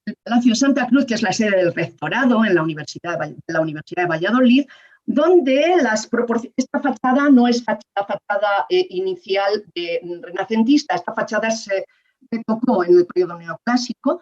El Palacio de Santa Cruz, que es la sede del rectorado en la Universidad de Valladolid, donde esta fachada no es la fachada inicial renacentista, esta fachada se retocó en el periodo neoclásico,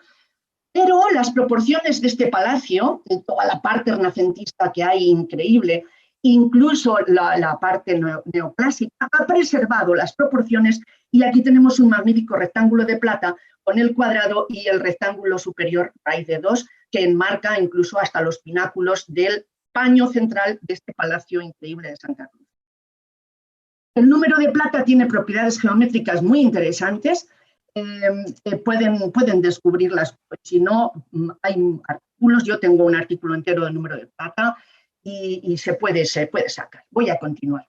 pero las proporciones de este palacio, de toda la parte renacentista que hay increíble, incluso la parte neoclásica, ha preservado las proporciones, y aquí tenemos un magnífico rectángulo de plata con el cuadrado y el rectángulo superior raíz de 2, que enmarca incluso hasta los pináculos del paño central de este palacio increíble de Santa Cruz. El número de plata tiene propiedades geométricas muy interesantes, pueden descubrirlas, pues, si no, hay artículos, yo tengo un artículo entero de número de plata, y se puede sacar. Voy a continuar.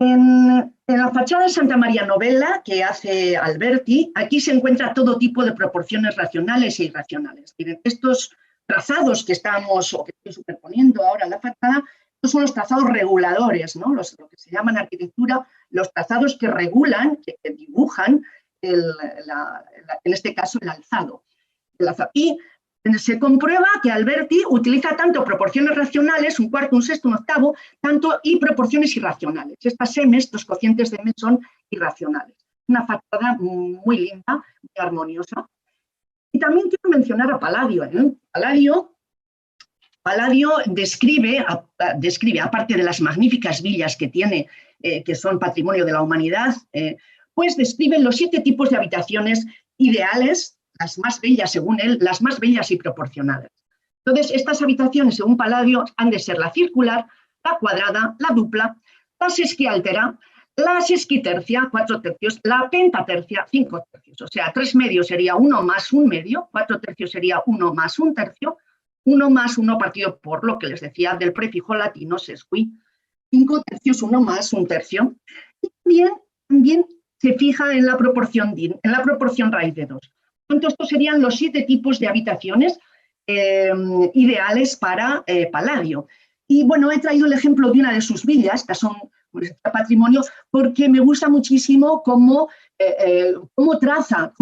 En la fachada de Santa María Novella, que hace Alberti, aquí se encuentra todo tipo de proporciones racionales e irracionales. Miren, estos trazados que estoy superponiendo ahora en la fachada, estos son los trazados reguladores, ¿no? Lo que se llama en arquitectura los trazados que regulan, que dibujan, en este caso, el alzado. Y se comprueba que Alberti utiliza tanto proporciones racionales, un cuarto, un sexto, un octavo, y proporciones irracionales. Estas semes, estos cocientes de mes son irracionales. Una fachada muy linda, muy armoniosa. Y también quiero mencionar a Palladio. Palladio describe, aparte de las magníficas villas que tiene, que son patrimonio de la humanidad, pues describe los 7 tipos de habitaciones ideales, las más bellas, según él, las más bellas y proporcionadas. Entonces, estas habitaciones, según Palladio, han de ser la circular, la cuadrada, la dupla, la sesquiáltera, la sesquitercia, 4 tercios, la pentatercia, 5 tercios. O sea, 3/2 sería 1 más 1/2, 4 tercios sería 1 más 1 tercio, 1 más 1 partido por lo que les decía del prefijo latino sesqui, 5 tercios, 1 más 1 tercio. Y también se fija en la proporción raíz de 2. Entonces, estos serían los 7 tipos de habitaciones ideales para Palladio. Y bueno, he traído el ejemplo de una de sus villas, que son patrimonio, porque me gusta muchísimo cómo traza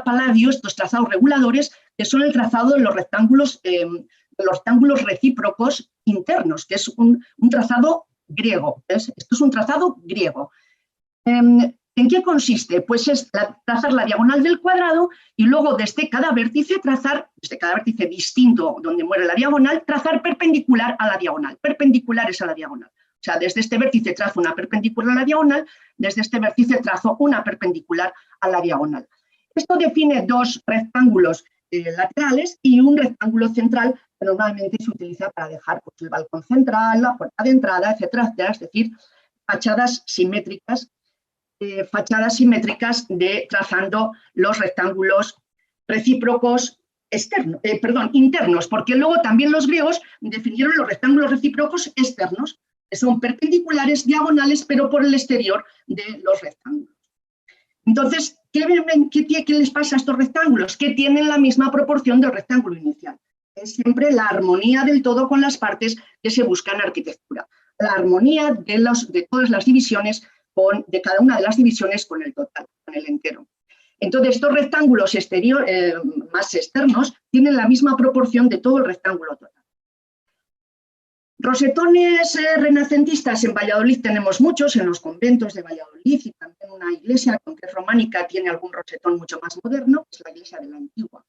Palladio estos trazados reguladores, que son el trazado de los rectángulos recíprocos internos, que es un trazado griego. ¿Ves? Esto es un trazado griego. ¿En qué consiste? Pues es trazar la diagonal del cuadrado y luego desde cada vértice distinto donde muere la diagonal, trazar perpendicular a la diagonal, perpendiculares a la diagonal. O sea, desde este vértice trazo una perpendicular a la diagonal, desde este vértice trazo una perpendicular a la diagonal. Esto define dos rectángulos laterales y un rectángulo central que normalmente se utiliza para dejar pues, el balcón central, la puerta de entrada, etcétera, etcétera, es decir, fachadas simétricas trazando los rectángulos recíprocos internos, porque luego también los griegos definieron los rectángulos recíprocos externos, que son perpendiculares, diagonales, pero por el exterior de los rectángulos. Entonces, ¿qué les pasa a estos rectángulos? Que tienen la misma proporción del rectángulo inicial. Es siempre la armonía del todo con las partes que se busca en arquitectura. La armonía de todas las divisiones, de cada una de las divisiones con el total, con el entero. Entonces, estos rectángulos más externos tienen la misma proporción de todo el rectángulo total. Rosetones renacentistas en Valladolid tenemos muchos, en los conventos de Valladolid, y también una iglesia, aunque es románica, tiene algún rosetón mucho más moderno, que es la iglesia de la Antigua.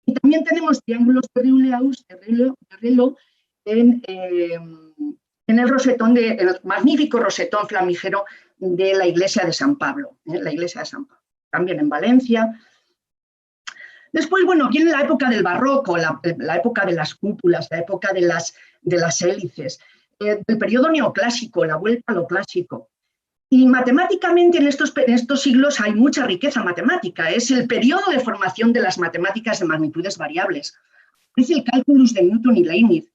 Y también tenemos triángulos de Rillo en el rosetón, el magnífico rosetón flamígero de la iglesia de San Pablo, también en Valencia. Después, bueno, viene la época del barroco, la época de las cúpulas, la época de las hélices, el periodo neoclásico, la vuelta a lo clásico. Y matemáticamente en estos siglos hay mucha riqueza matemática. Es el periodo de formación de las matemáticas de magnitudes variables. Es el cálculus de Newton y Leibniz.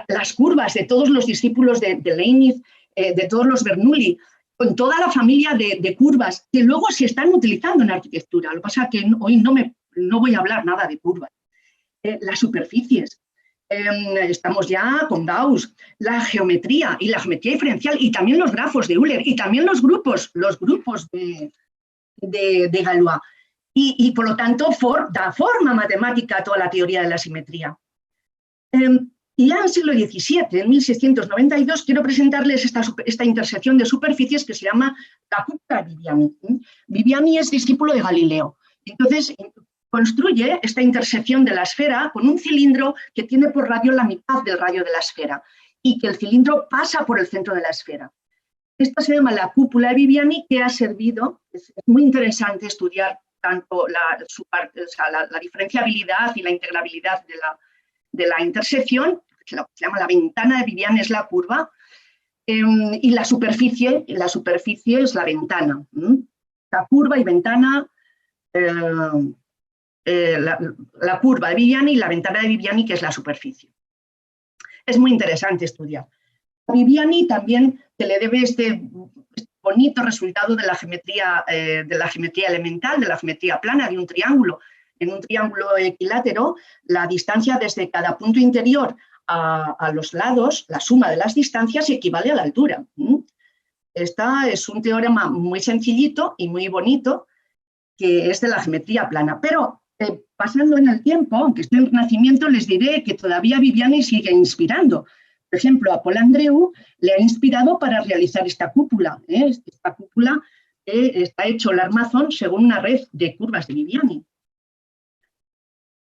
Las curvas de todos los discípulos de Leibniz, de todos los Bernoulli, con toda la familia de curvas que luego se están utilizando en arquitectura. Lo que pasa es que hoy no voy a hablar nada de curvas. Las superficies. Estamos ya con Gauss, la geometría y la geometría diferencial y también los grafos de Euler y también los grupos de Galois. Y por lo tanto da forma matemática a toda la teoría de la simetría. Y ya en el siglo XVII, en 1692, quiero presentarles esta intersección de superficies que se llama la cúpula de Viviani. Viviani es discípulo de Galileo. Entonces, construye esta intersección de la esfera con un cilindro que tiene por radio la mitad del radio de la esfera y que el cilindro pasa por el centro de la esfera. Esta se llama la cúpula de Viviani, que ha servido, es muy interesante estudiar tanto la diferenciabilidad y la integrabilidad de la intersección, que se llama la ventana de Viviani es la curva, y la superficie es la ventana. La curva y ventana, la curva de Viviani y la ventana de Viviani, que es la superficie. Es muy interesante estudiar. A Viviani también se le debe este bonito resultado de la geometría elemental, de la geometría plana de un triángulo. En un triángulo equilátero, la distancia desde cada punto interior a los lados, la suma de las distancias, equivale a la altura. Esta es un teorema muy sencillito y muy bonito, que es de la geometría plana. Pero pasando en el tiempo, aunque esté en el Renacimiento, les diré que todavía Viviani sigue inspirando. Por ejemplo, a Paul Andreu le ha inspirado para realizar esta cúpula. Esta cúpula está hecho el armazón según una red de curvas de Viviani.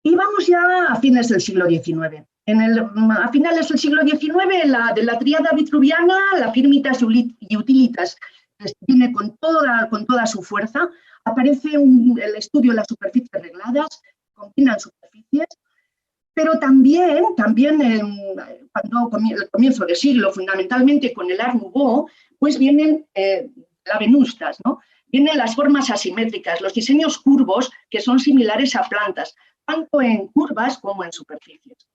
Y vamos ya a fines del siglo XIX. A finales del siglo XIX, de la tríada vitruviana, la firmitas y utilitas, que viene con toda su fuerza, aparece el estudio de las superficies regladas, combinan superficies, pero también cuando el comienzo del siglo, fundamentalmente con el Art Nouveau, pues vienen las venustas, ¿no? Vienen las formas asimétricas, los diseños curvos que son similares a plantas, tanto en curvas como en superficies.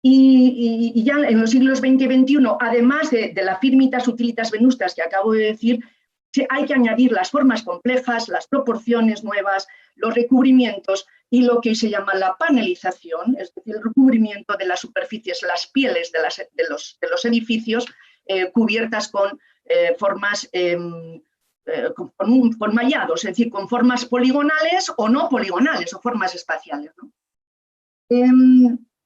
Y ya en los siglos XX y XXI, además de la firmitas utilitas venustas que acabo de decir, hay que añadir las formas complejas, las proporciones nuevas, los recubrimientos y lo que se llama la panelización, es decir, el recubrimiento de las superficies, las pieles de los edificios cubiertas con formas, con mallados, es decir, con formas poligonales o no poligonales o formas espaciales, ¿no?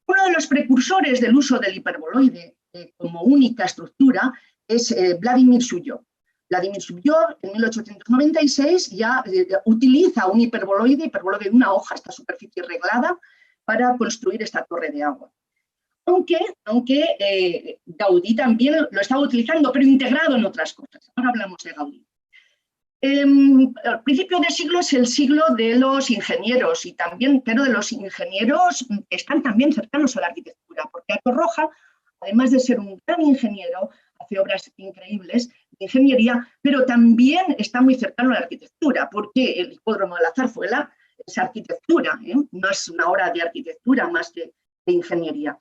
Uno de los precursores del uso del hiperboloide como única estructura es Vladimir Zhuyov. Vladimir Zhuyov, en 1896, ya utiliza un hiperboloide de una hoja, esta superficie reglada, para construir esta torre de agua. Aunque Gaudí también lo estaba utilizando, pero integrado en otras cosas. Ahora hablamos de Gaudí. Al principio del siglo es el siglo de los ingenieros, y también, pero de los ingenieros que están también cercanos a la arquitectura, porque Torroja, además de ser un gran ingeniero, hace obras increíbles de ingeniería, pero también está muy cercano a la arquitectura, porque el hipódromo de la Zarzuela es arquitectura, no es una obra de arquitectura más que de ingeniería.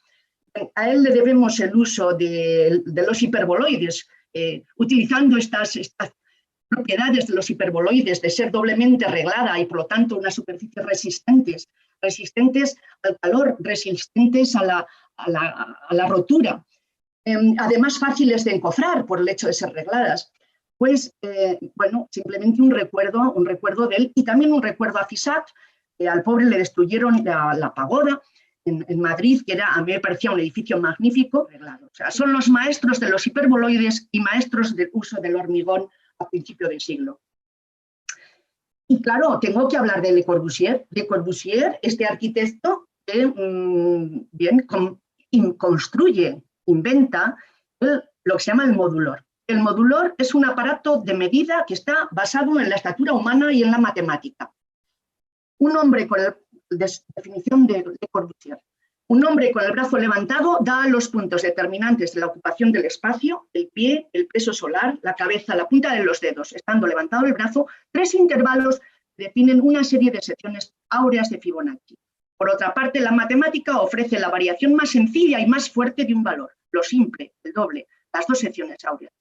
A él le debemos el uso de los hiperboloides, utilizando estas propiedades de los hiperboloides, de ser doblemente reglada y por lo tanto unas superficies resistentes al calor, resistentes a la rotura, además fáciles de encofrar por el hecho de ser regladas. Pues, bueno, simplemente un recuerdo de él, y también un recuerdo a Fisac, que al pobre le destruyeron la pagoda en Madrid, que a mí me parecía un edificio magnífico. O sea, son los maestros de los hiperboloides y maestros del uso del hormigón a principio del siglo. Y claro, tengo que hablar de Le Corbusier. Le Corbusier, este arquitecto que construye, inventa lo que se llama el modulor. El modulor es un aparato de medida que está basado en la estatura humana y en la matemática. Un hombre con la definición de Le Corbusier. Un hombre con el brazo levantado da los puntos determinantes de la ocupación del espacio, el pie, el peso solar, la cabeza, la punta de los dedos. Estando levantado el brazo, 3 intervalos definen una serie de secciones áureas de Fibonacci. Por otra parte, la matemática ofrece la variación más sencilla y más fuerte de un valor, lo simple, el doble, las 2 secciones áureas.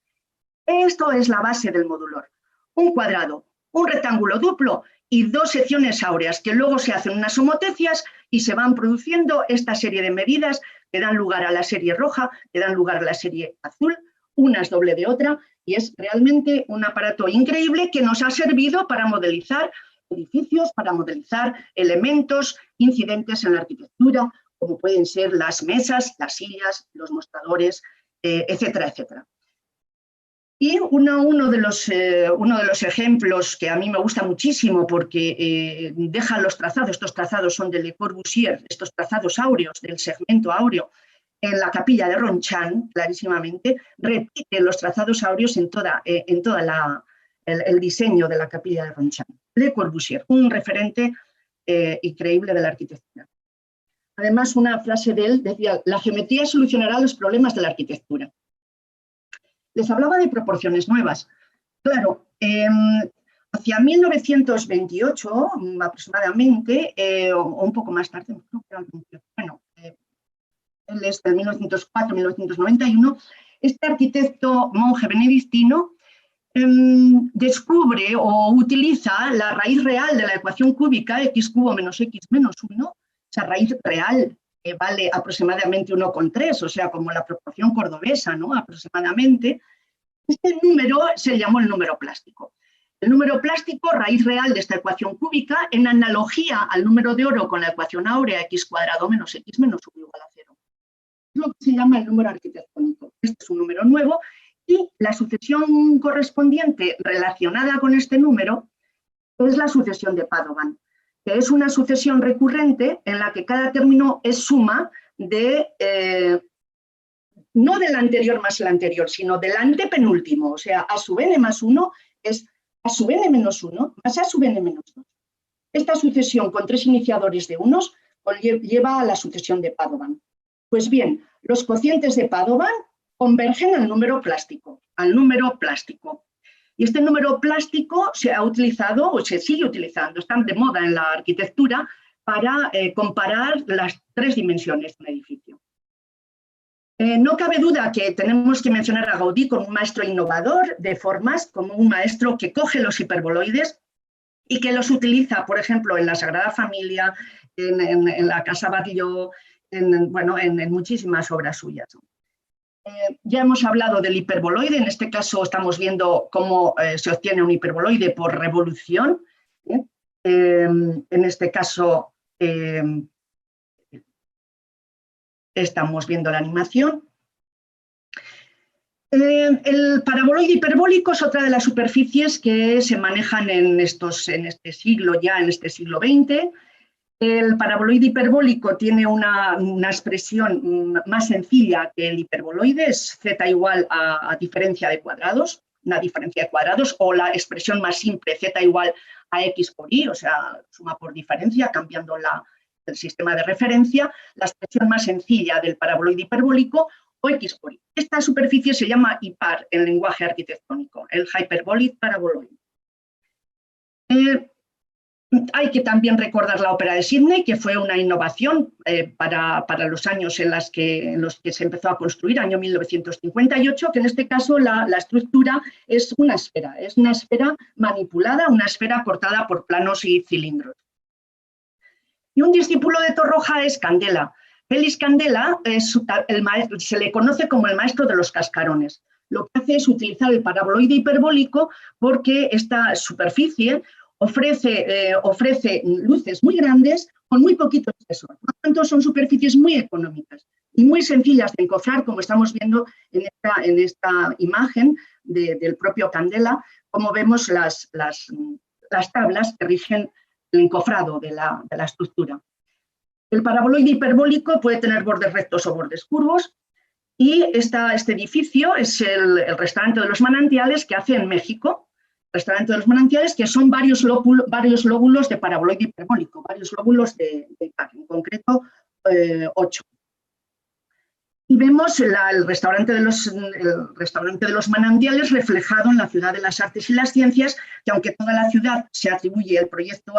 Esto es la base del modulor. Un cuadrado, un rectángulo duplo y 2 secciones áureas que luego se hacen unas homotecias y se van produciendo esta serie de medidas que dan lugar a la serie roja, que dan lugar a la serie azul, una es doble de otra, y es realmente un aparato increíble que nos ha servido para modelizar edificios, para modelizar elementos incidentes en la arquitectura, como pueden ser las mesas, las sillas, los mostradores, etcétera, etcétera. Y uno de los ejemplos que a mí me gusta muchísimo porque dejan los trazados, estos trazados son de Le Corbusier, estos trazados áureos del segmento áureo en la capilla de Ronchamp, clarísimamente, repite los trazados áureos en toda el diseño de la capilla de Ronchamp. Le Corbusier, un referente increíble de la arquitectura. Además, una frase de él decía: la geometría solucionará los problemas de la arquitectura. Les hablaba de proporciones nuevas. Claro, hacia 1928 aproximadamente, o un poco más tarde, bueno, él es del 1904-1991, este arquitecto monje benedictino descubre o utiliza la raíz real de la ecuación cúbica, x cubo menos x menos 1, esa raíz real que vale aproximadamente 1,3, o sea, como la proporción cordobesa, ¿no? Aproximadamente. Este número se llamó el número plástico. El número plástico, raíz real de esta ecuación cúbica, en analogía al número de oro con la ecuación áurea, x cuadrado menos x menos 1 igual a 0. Es lo que se llama el número arquitectónico. Este es un número nuevo y la sucesión correspondiente relacionada con este número es la sucesión de Padovan, que es una sucesión recurrente en la que cada término es suma de, no del anterior más el anterior, sino del antepenúltimo, o sea, a sub n más 1 es a sub n menos 1 más a sub n menos 2. Esta sucesión con 3 iniciadores de unos lleva a la sucesión de Padovan. Pues bien, los cocientes de Padovan convergen al número plástico, Y este número plástico se ha utilizado o se sigue utilizando, están de moda en la arquitectura para comparar las 3 dimensiones de un edificio. No cabe duda que tenemos que mencionar a Gaudí como un maestro innovador de formas, como un maestro que coge los hiperboloides y que los utiliza, por ejemplo, en la Sagrada Familia, en la Casa Batlló, en muchísimas obras suyas. Ya hemos hablado del hiperboloide, en este caso estamos viendo cómo se obtiene un hiperboloide por revolución. En este caso estamos viendo la animación. El paraboloide hiperbólico es otra de las superficies que se manejan en este siglo XX. El paraboloide hiperbólico tiene una expresión más sencilla que el hiperboloide, es z igual a diferencia de cuadrados. una diferencia de cuadrados, o la expresión más simple, z igual a x por y, o sea, suma por diferencia, cambiando el sistema de referencia, la expresión más sencilla del paraboloide hiperbólico, o x por y. Esta superficie se llama HIPAR en lenguaje arquitectónico, el Hyperbolic Paraboloid. Hay que también recordar la ópera de Sydney, que fue una innovación para los años en los que se empezó a construir, año 1958, que en este caso la estructura es una esfera manipulada, una esfera cortada por planos y cilindros. Y un discípulo de Torroja es Candela. Félix Candela se le conoce como el maestro de los cascarones. Lo que hace es utilizar el paraboloide hiperbólico porque esta superficie ofrece luces muy grandes con muy poquito espesor. Por lo tanto, son superficies muy económicas y muy sencillas de encofrar, como estamos viendo en esta imagen del propio Candela, como vemos las tablas que rigen el encofrado de la estructura. El paraboloide hiperbólico puede tener bordes rectos o bordes curvos, y este edificio es el restaurante de los manantiales que hace en México. Restaurante de los manantiales, que son varios lóbulos de paraboloide hiperbólico, varios lóbulos de HIPAR, en concreto 8. Y vemos el restaurante de los manantiales reflejado en la Ciudad de las Artes y las Ciencias, que aunque toda la ciudad se atribuye el proyecto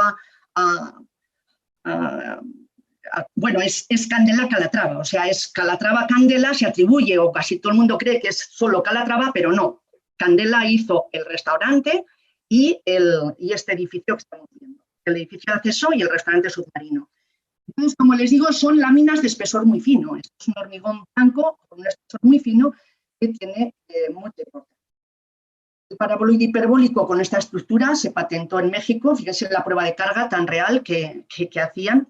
bueno, es Candela Calatrava, o sea, es Calatrava Candela, se atribuye, o casi todo el mundo cree que es solo Calatrava, pero no. Candela hizo el restaurante y este edificio que estamos viendo, el edificio de acceso y el restaurante submarino. Entonces, como les digo, son láminas de espesor muy fino. Esto es un hormigón blanco con un espesor muy fino que tiene mucha importancia. El paraboloide hiperbólico con esta estructura se patentó en México, fíjense la prueba de carga tan real que hacían.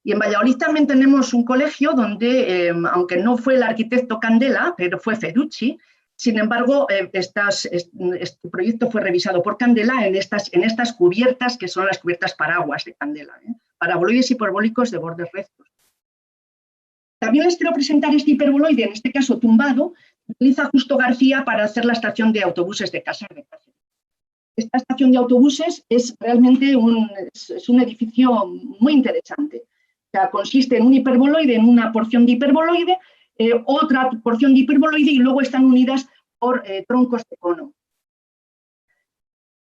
Y en Valladolid también tenemos un colegio donde, aunque no fue el arquitecto Candela, pero fue Ferrucci. Sin embargo, este proyecto fue revisado por Candela en estas cubiertas, que son las cubiertas paraguas de Candela, paraboloides hiperbólicos de bordes rectos. También les quiero presentar este hiperboloide, en este caso tumbado, que utiliza Justo García para hacer la estación de autobuses de Caser de Cáceres. Esta estación de autobuses es realmente un edificio muy interesante. O sea, consiste en un hiperboloide, en una porción de hiperboloide, otra porción de hiperboloide y luego están unidas por troncos de cono.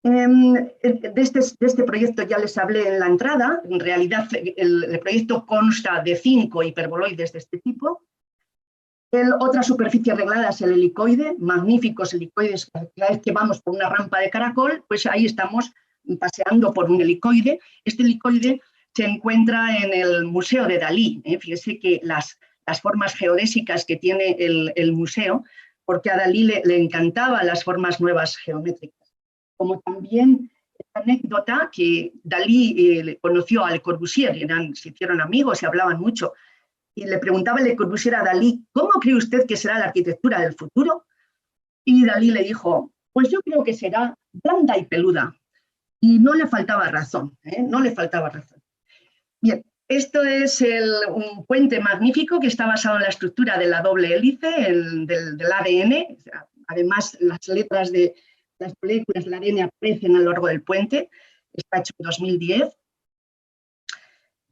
De este proyecto ya les hablé en la entrada. En realidad el proyecto consta de 5 hiperboloides de este tipo. Otra superficie arreglada es el helicoide, magníficos helicoides. Cada vez que vamos por una rampa de caracol, pues ahí estamos paseando por un helicoide. Este helicoide se encuentra en el Museo de Dalí. Fíjese que las formas geodésicas que tiene el museo, porque a Dalí le encantaban las formas nuevas geométricas. Como también esta anécdota que Dalí conoció a Le Corbusier, se hicieron amigos y hablaban mucho, y le preguntaba Le Corbusier a Dalí, ¿cómo cree usted que será la arquitectura del futuro? Y Dalí le dijo, pues yo creo que será blanda y peluda. Y no le faltaba razón, no le faltaba razón. Bien. Esto es un puente magnífico que está basado en la estructura de la doble hélice, del ADN. Además, las letras de las moléculas del ADN aparecen a lo largo del puente. Está hecho en 2010.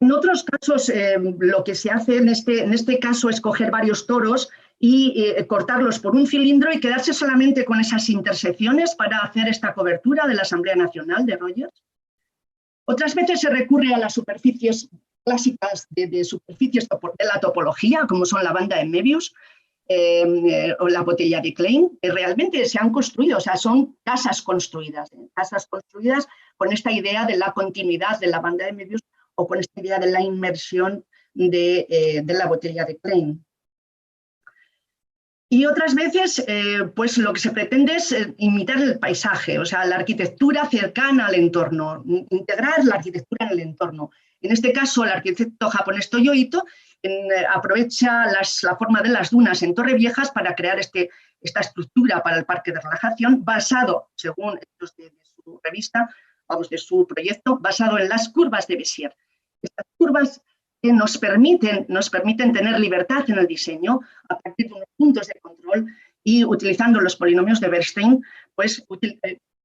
En otros casos, lo que se hace en este caso es coger varios toros y cortarlos por un cilindro y quedarse solamente con esas intersecciones para hacer esta cobertura de la Asamblea Nacional de Rogers. Otras veces se recurre a las superficies clásicas de superficies de la topología, como son la banda de Möbius o la botella de Klein, que realmente se han construido, o sea, son casas construidas con esta idea de la continuidad de la banda de Möbius o con esta idea de la inmersión de la botella de Klein. Y otras veces, pues lo que se pretende es imitar el paisaje, o sea, la arquitectura cercana al entorno, integrar la arquitectura en el entorno. En este caso, el arquitecto japonés Toyo Ito aprovecha la forma de las dunas en Torreviejas para crear esta estructura para el parque de relajación, basado, según de su revista, de su proyecto, basado en las curvas de Bézier. Estas curvas que nos permiten tener libertad en el diseño a partir de unos puntos de control y utilizando los polinomios de Bernstein, pues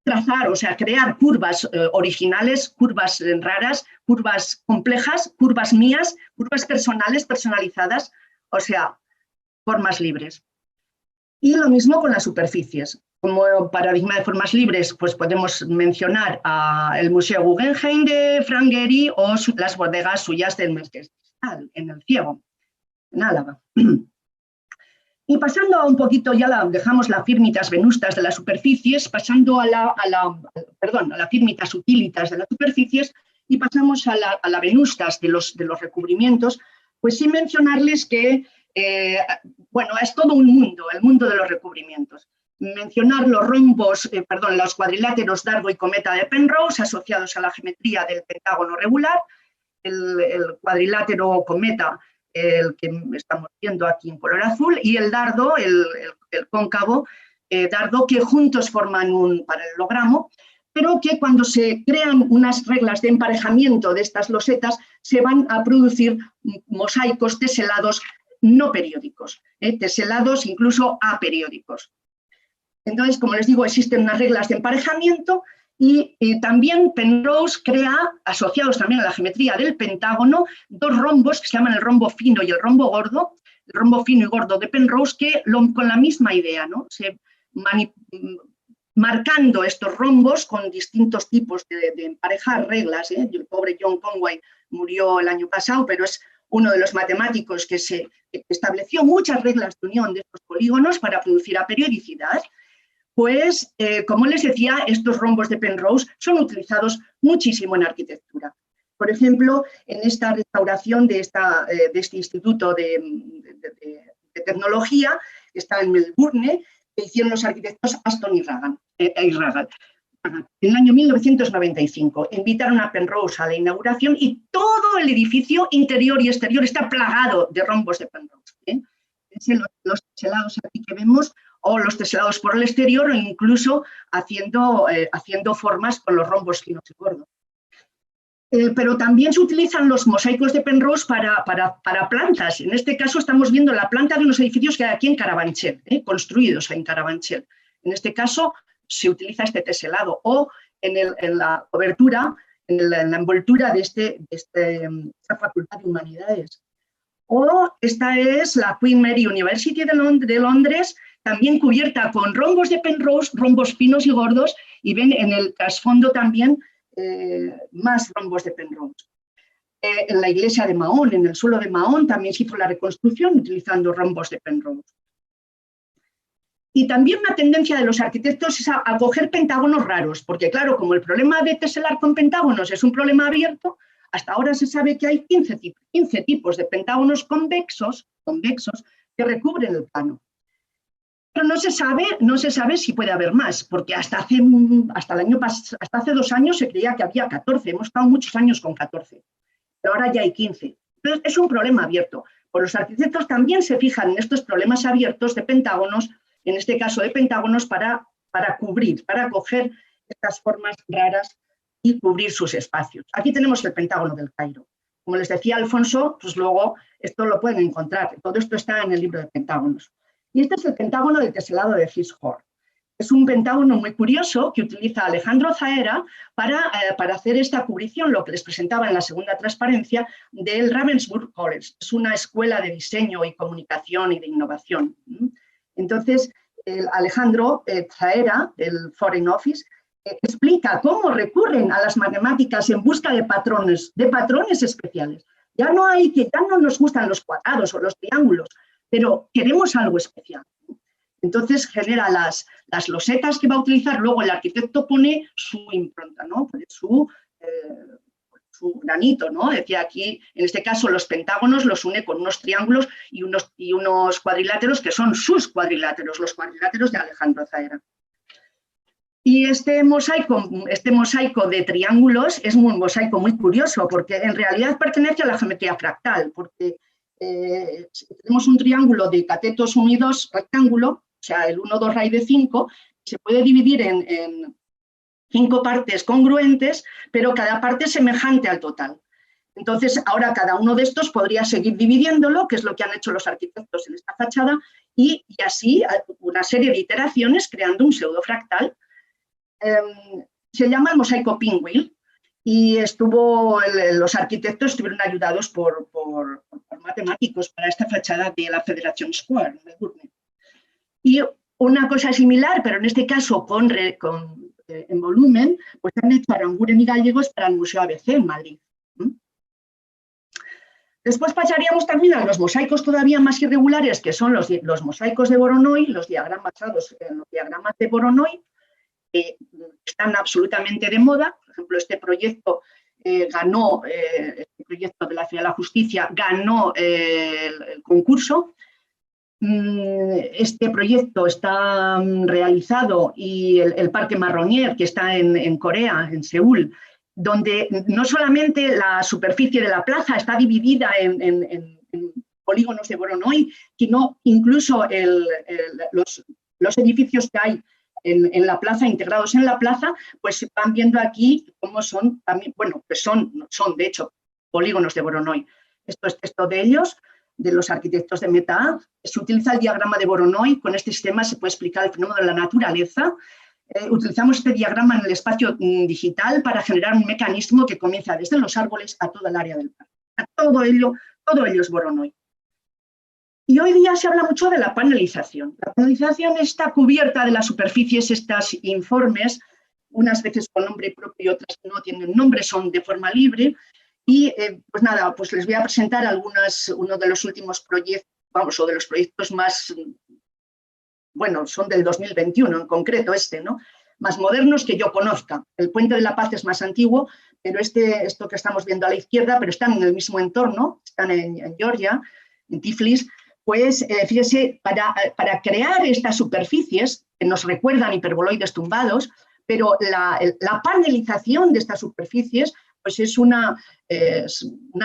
trazar, o sea, crear curvas originales, curvas raras, curvas complejas, curvas mías, curvas personales, personalizadas, o sea, formas libres. Y lo mismo con las superficies. Como paradigma de formas libres, pues podemos mencionar el Museo Guggenheim de Frank Gehry o las bodegas suyas del Mezquestal, en El Ciego, en Álava. Y pasando a un poquito, ya dejamos las firmitas venustas de las superficies, pasando a la firmitas utilitas de las superficies y pasamos a la venustas de los recubrimientos, pues sin mencionarles que, bueno, es todo un mundo, el mundo de los recubrimientos. Mencionar los rombos, los cuadriláteros Dardo y cometa de Penrose asociados a la geometría del pentágono regular, el cuadrilátero cometa, el que estamos viendo aquí en color azul, y el dardo, el cóncavo dardo, que juntos forman un paralelogramo, pero que cuando se crean unas reglas de emparejamiento de estas losetas, se van a producir mosaicos teselados no periódicos, teselados incluso aperiódicos. Entonces, como les digo, existen unas reglas de emparejamiento y también Penrose crea, asociados también a la geometría del pentágono, dos rombos que se llaman el rombo fino y el rombo gordo, el rombo fino y gordo de Penrose, que con la misma idea, ¿no? Marcando estos rombos con distintos tipos de emparejar reglas. El pobre John Conway murió el año pasado, pero es uno de los matemáticos que estableció muchas reglas de unión de estos polígonos para producir aperiodicidad. Pues, como les decía, estos rombos de Penrose son utilizados muchísimo en arquitectura. Por ejemplo, en esta restauración de este instituto de tecnología, que está en Melbourne, que hicieron los arquitectos Aston y Ragan. En el año 1995 invitaron a Penrose a la inauguración y todo el edificio interior y exterior está plagado de rombos de Penrose. Los teselados aquí que vemos, o los teselados por el exterior, o incluso haciendo formas con los rombos finos y gordos. Pero también se utilizan los mosaicos de Penrose para plantas. En este caso estamos viendo la planta de unos edificios que hay aquí en Carabanchel, construidos en Carabanchel. En este caso se utiliza este teselado, o en la cobertura, en la envoltura de esta Facultad de Humanidades. O esta es la Queen Mary University de Londres, también cubierta con rombos de Penrose, rombos finos y gordos, y ven en el trasfondo también más rombos de Penrose. En la iglesia de Mahón, en el suelo de Mahón, también se hizo la reconstrucción utilizando rombos de Penrose. Y también una tendencia de los arquitectos es a coger pentágonos raros, porque claro, como el problema de teselar con pentágonos es un problema abierto, hasta ahora se sabe que hay 15 tipos de pentágonos convexos que recubren el plano. Pero no se sabe si puede haber más, porque hasta hace 2 años se creía que había 14, hemos estado muchos años con 14, pero ahora ya hay 15. Entonces es un problema abierto. Pues los arquitectos también se fijan en estos problemas abiertos de pentágonos, en este caso de pentágonos, para cubrir, para coger estas formas raras y cubrir sus espacios. Aquí tenemos el Pentágono del Cairo. Como les decía Alfonso, pues luego esto lo pueden encontrar. Todo esto está en el libro de pentágonos. Y este es el pentágono del teselado de Fishhorn. Es un pentágono muy curioso que utiliza Alejandro Zaera para hacer esta cubrición, lo que les presentaba en la segunda transparencia, del Ravensburg College. Es una escuela de diseño y comunicación y de innovación. Entonces, Alejandro Zaera, del Foreign Office, explica cómo recurren a las matemáticas en busca de patrones especiales. Ya no nos gustan los cuadrados o los triángulos, pero queremos algo especial. Entonces genera las losetas que va a utilizar, luego el arquitecto pone su impronta, ¿no? Su granito, ¿no? Decía aquí, en este caso, los pentágonos los une con unos triángulos y unos cuadriláteros que son sus cuadriláteros, los cuadriláteros de Alejandro Zaera. Y este mosaico de triángulos es un mosaico muy curioso, porque en realidad pertenece a la geometría fractal, porque tenemos un triángulo de catetos unidos rectángulo, o sea, el 1, 2 raíz de 5, se puede dividir en 5 partes congruentes, pero cada parte es semejante al total. Entonces, ahora cada uno de estos podría seguir dividiéndolo, que es lo que han hecho los arquitectos en esta fachada, y así una serie de iteraciones creando un pseudofractal. Se llama el mosaico Pinwheel y los arquitectos estuvieron ayudados por matemáticos para esta fachada de la Federation Square de Gurney. Y una cosa similar, pero en este caso en volumen, pues han hecho Aranguren y Gallegos para el Museo ABC en Madrid. Después pasaríamos también a los mosaicos todavía más irregulares, que son los mosaicos de Voronoi, los diagramas basados en los diagramas de Voronoi, que están absolutamente de moda. Por ejemplo, este proyecto ganó, este proyecto de la Ciudad de la Justicia ganó el concurso. Este proyecto está realizado y el Parque Marronier, que está en Corea, en Seúl, donde no solamente la superficie de la plaza está dividida en polígonos de Voronoi, sino incluso los edificios que hay en la plaza, integrados en la plaza, pues van viendo aquí cómo son también, bueno, pues son de hecho polígonos de Voronoi. Esto es texto de ellos, de los arquitectos de Meta. Se utiliza el diagrama de Voronoi. Con este sistema se puede explicar el fenómeno de la naturaleza. Utilizamos este diagrama en el espacio digital para generar un mecanismo que comienza desde los árboles a toda el área del parque. Todo ello es Voronoi. Y hoy día se habla mucho de la panelización. La panelización está cubierta de las superficies, estos informes, unas veces con nombre propio y otras no tienen nombre, son de forma libre. Y pues nada, pues les voy a presentar uno de los últimos proyectos, vamos, o de los proyectos más, bueno, son del 2021 en concreto ¿no? Más modernos que yo conozca. El Puente de la Paz es más antiguo, pero esto que estamos viendo a la izquierda, pero están en el mismo entorno, están en Georgia, en Tiflis, pues fíjese, para crear estas superficies que nos recuerdan hiperboloides tumbados, pero la panelización de estas superficies pues es una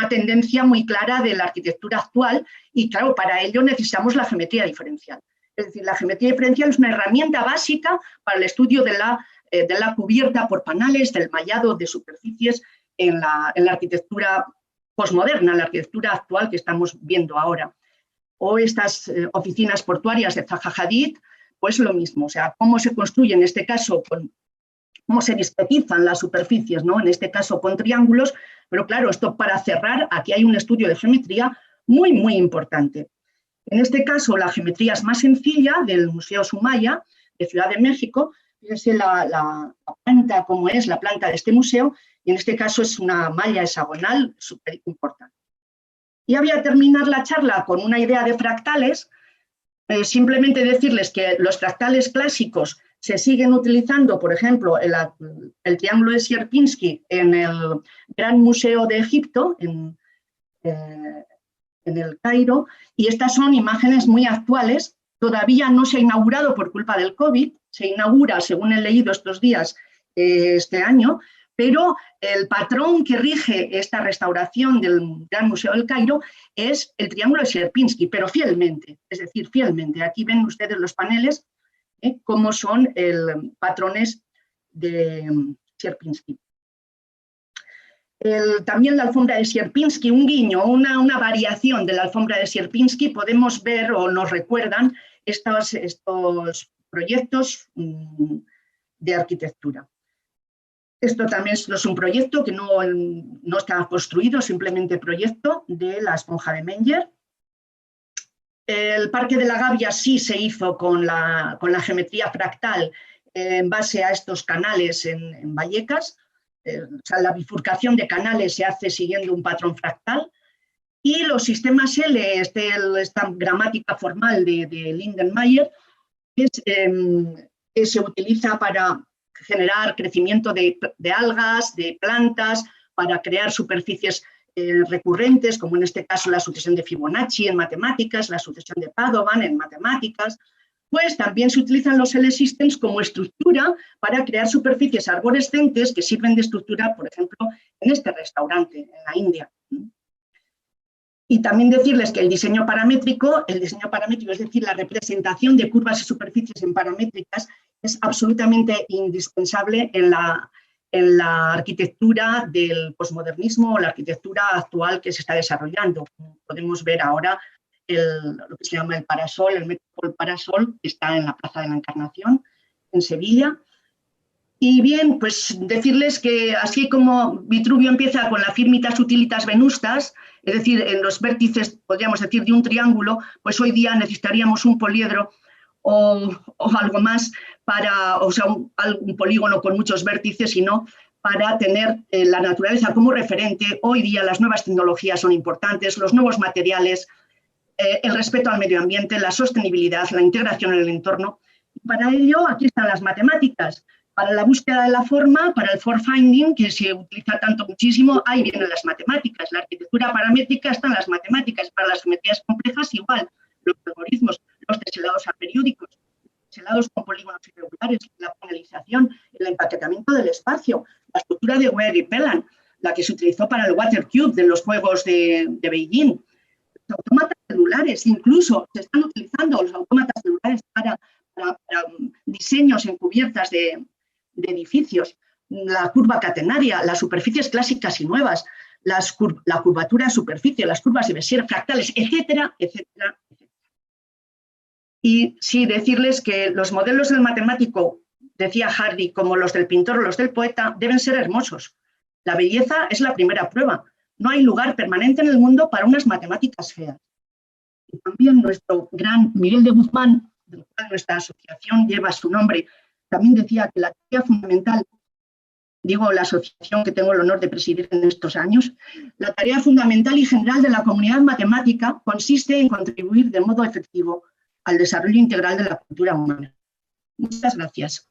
tendencia muy clara de la arquitectura actual y claro, para ello necesitamos la geometría diferencial. Es decir, la geometría diferencial es una herramienta básica para el estudio de la cubierta por panales, del mallado de superficies en la arquitectura posmoderna, la arquitectura actual que estamos viendo ahora. O estas oficinas portuarias de Zaha Hadid, pues lo mismo, o sea, cómo se construye en este caso cómo se discretizan las superficies, ¿no? En este caso con triángulos, pero claro, esto para cerrar, aquí hay un estudio de geometría muy, muy importante. En este caso, la geometría es más sencilla, del Museo Sumaya, de Ciudad de México. Fíjense la planta, cómo es la planta de este museo, y en este caso es una malla hexagonal súper importante. Y voy a terminar la charla con una idea de fractales, simplemente decirles que los fractales clásicos se siguen utilizando, por ejemplo, el triángulo de Sierpinski en el Gran Museo de Egipto, en el Cairo, y estas son imágenes muy actuales. Todavía no se ha inaugurado por culpa del COVID, se inaugura, según he leído estos días, este año, pero el patrón que rige esta restauración del Gran Museo del Cairo es el triángulo de Sierpinski, pero fielmente, es decir, fielmente. Aquí ven ustedes los paneles, cómo son patrones de Sierpinski. También la alfombra de Sierpinski, un guiño, una variación de la alfombra de Sierpinski, podemos ver o nos recuerdan estos proyectos de arquitectura. Esto también es un proyecto que no está construido, simplemente proyecto de la esponja de Menger. El Parque de la Gavia sí se hizo con la geometría fractal en base a estos canales en Vallecas. O sea, la bifurcación de canales se hace siguiendo un patrón fractal. Y los sistemas L, esta gramática formal de Lindenmayer, se utiliza para generar crecimiento de algas, de plantas, para crear superficies recurrentes, como en este caso la sucesión de Fibonacci en matemáticas, la sucesión de Padovan en matemáticas. Pues también se utilizan los L-systems como estructura para crear superficies arborescentes que sirven de estructura, por ejemplo, en este restaurante en la India. Y también decirles que el diseño paramétrico, es decir, la representación de curvas y superficies en paramétricas, es absolutamente indispensable en la arquitectura del posmodernismo o la arquitectura actual que se está desarrollando. Podemos ver ahora lo que se llama el Parasol, el Metropol Parasol, que está en la Plaza de la Encarnación, en Sevilla. Y bien, pues decirles que así como Vitruvio empieza con la firmitas utilitas venustas, es decir, en los vértices, podríamos decir, de un triángulo, pues hoy día necesitaríamos un poliedro o algo más o sea, un polígono con muchos vértices, sino para tener la naturaleza como referente. Hoy día las nuevas tecnologías son importantes, los nuevos materiales, el respeto al medio ambiente, la sostenibilidad, la integración en el entorno. Y para ello, aquí están las matemáticas. Para la búsqueda de la forma, para el form-finding, que se utiliza tanto muchísimo, ahí vienen las matemáticas. La arquitectura paramétrica están las matemáticas. Para las geometrías complejas, igual. Los algoritmos, los teselados aperiódicos, teselados con polígonos irregulares, la penalización, el empaquetamiento del espacio, la estructura de Ware y Pellan, la que se utilizó para el Water Cube de los Juegos de Beijing. Los autómatas celulares, incluso se están utilizando los autómatas celulares para diseños en cubiertas de edificios, la curva catenaria, las superficies clásicas y nuevas, la curvatura de superficie, las curvas de Bézier, fractales, etcétera, etcétera, etcétera. Y sí, decirles que los modelos del matemático, decía Hardy, como los del pintor o los del poeta, deben ser hermosos. La belleza es la primera prueba. No hay lugar permanente en el mundo para unas matemáticas feas. Y también nuestro gran Miguel de Guzmán, del cual nuestra asociación lleva su nombre, también decía que la tarea fundamental, digo la asociación que tengo el honor de presidir en estos años, la tarea fundamental y general de la comunidad matemática consiste en contribuir de modo efectivo al desarrollo integral de la cultura humana. Muchas gracias.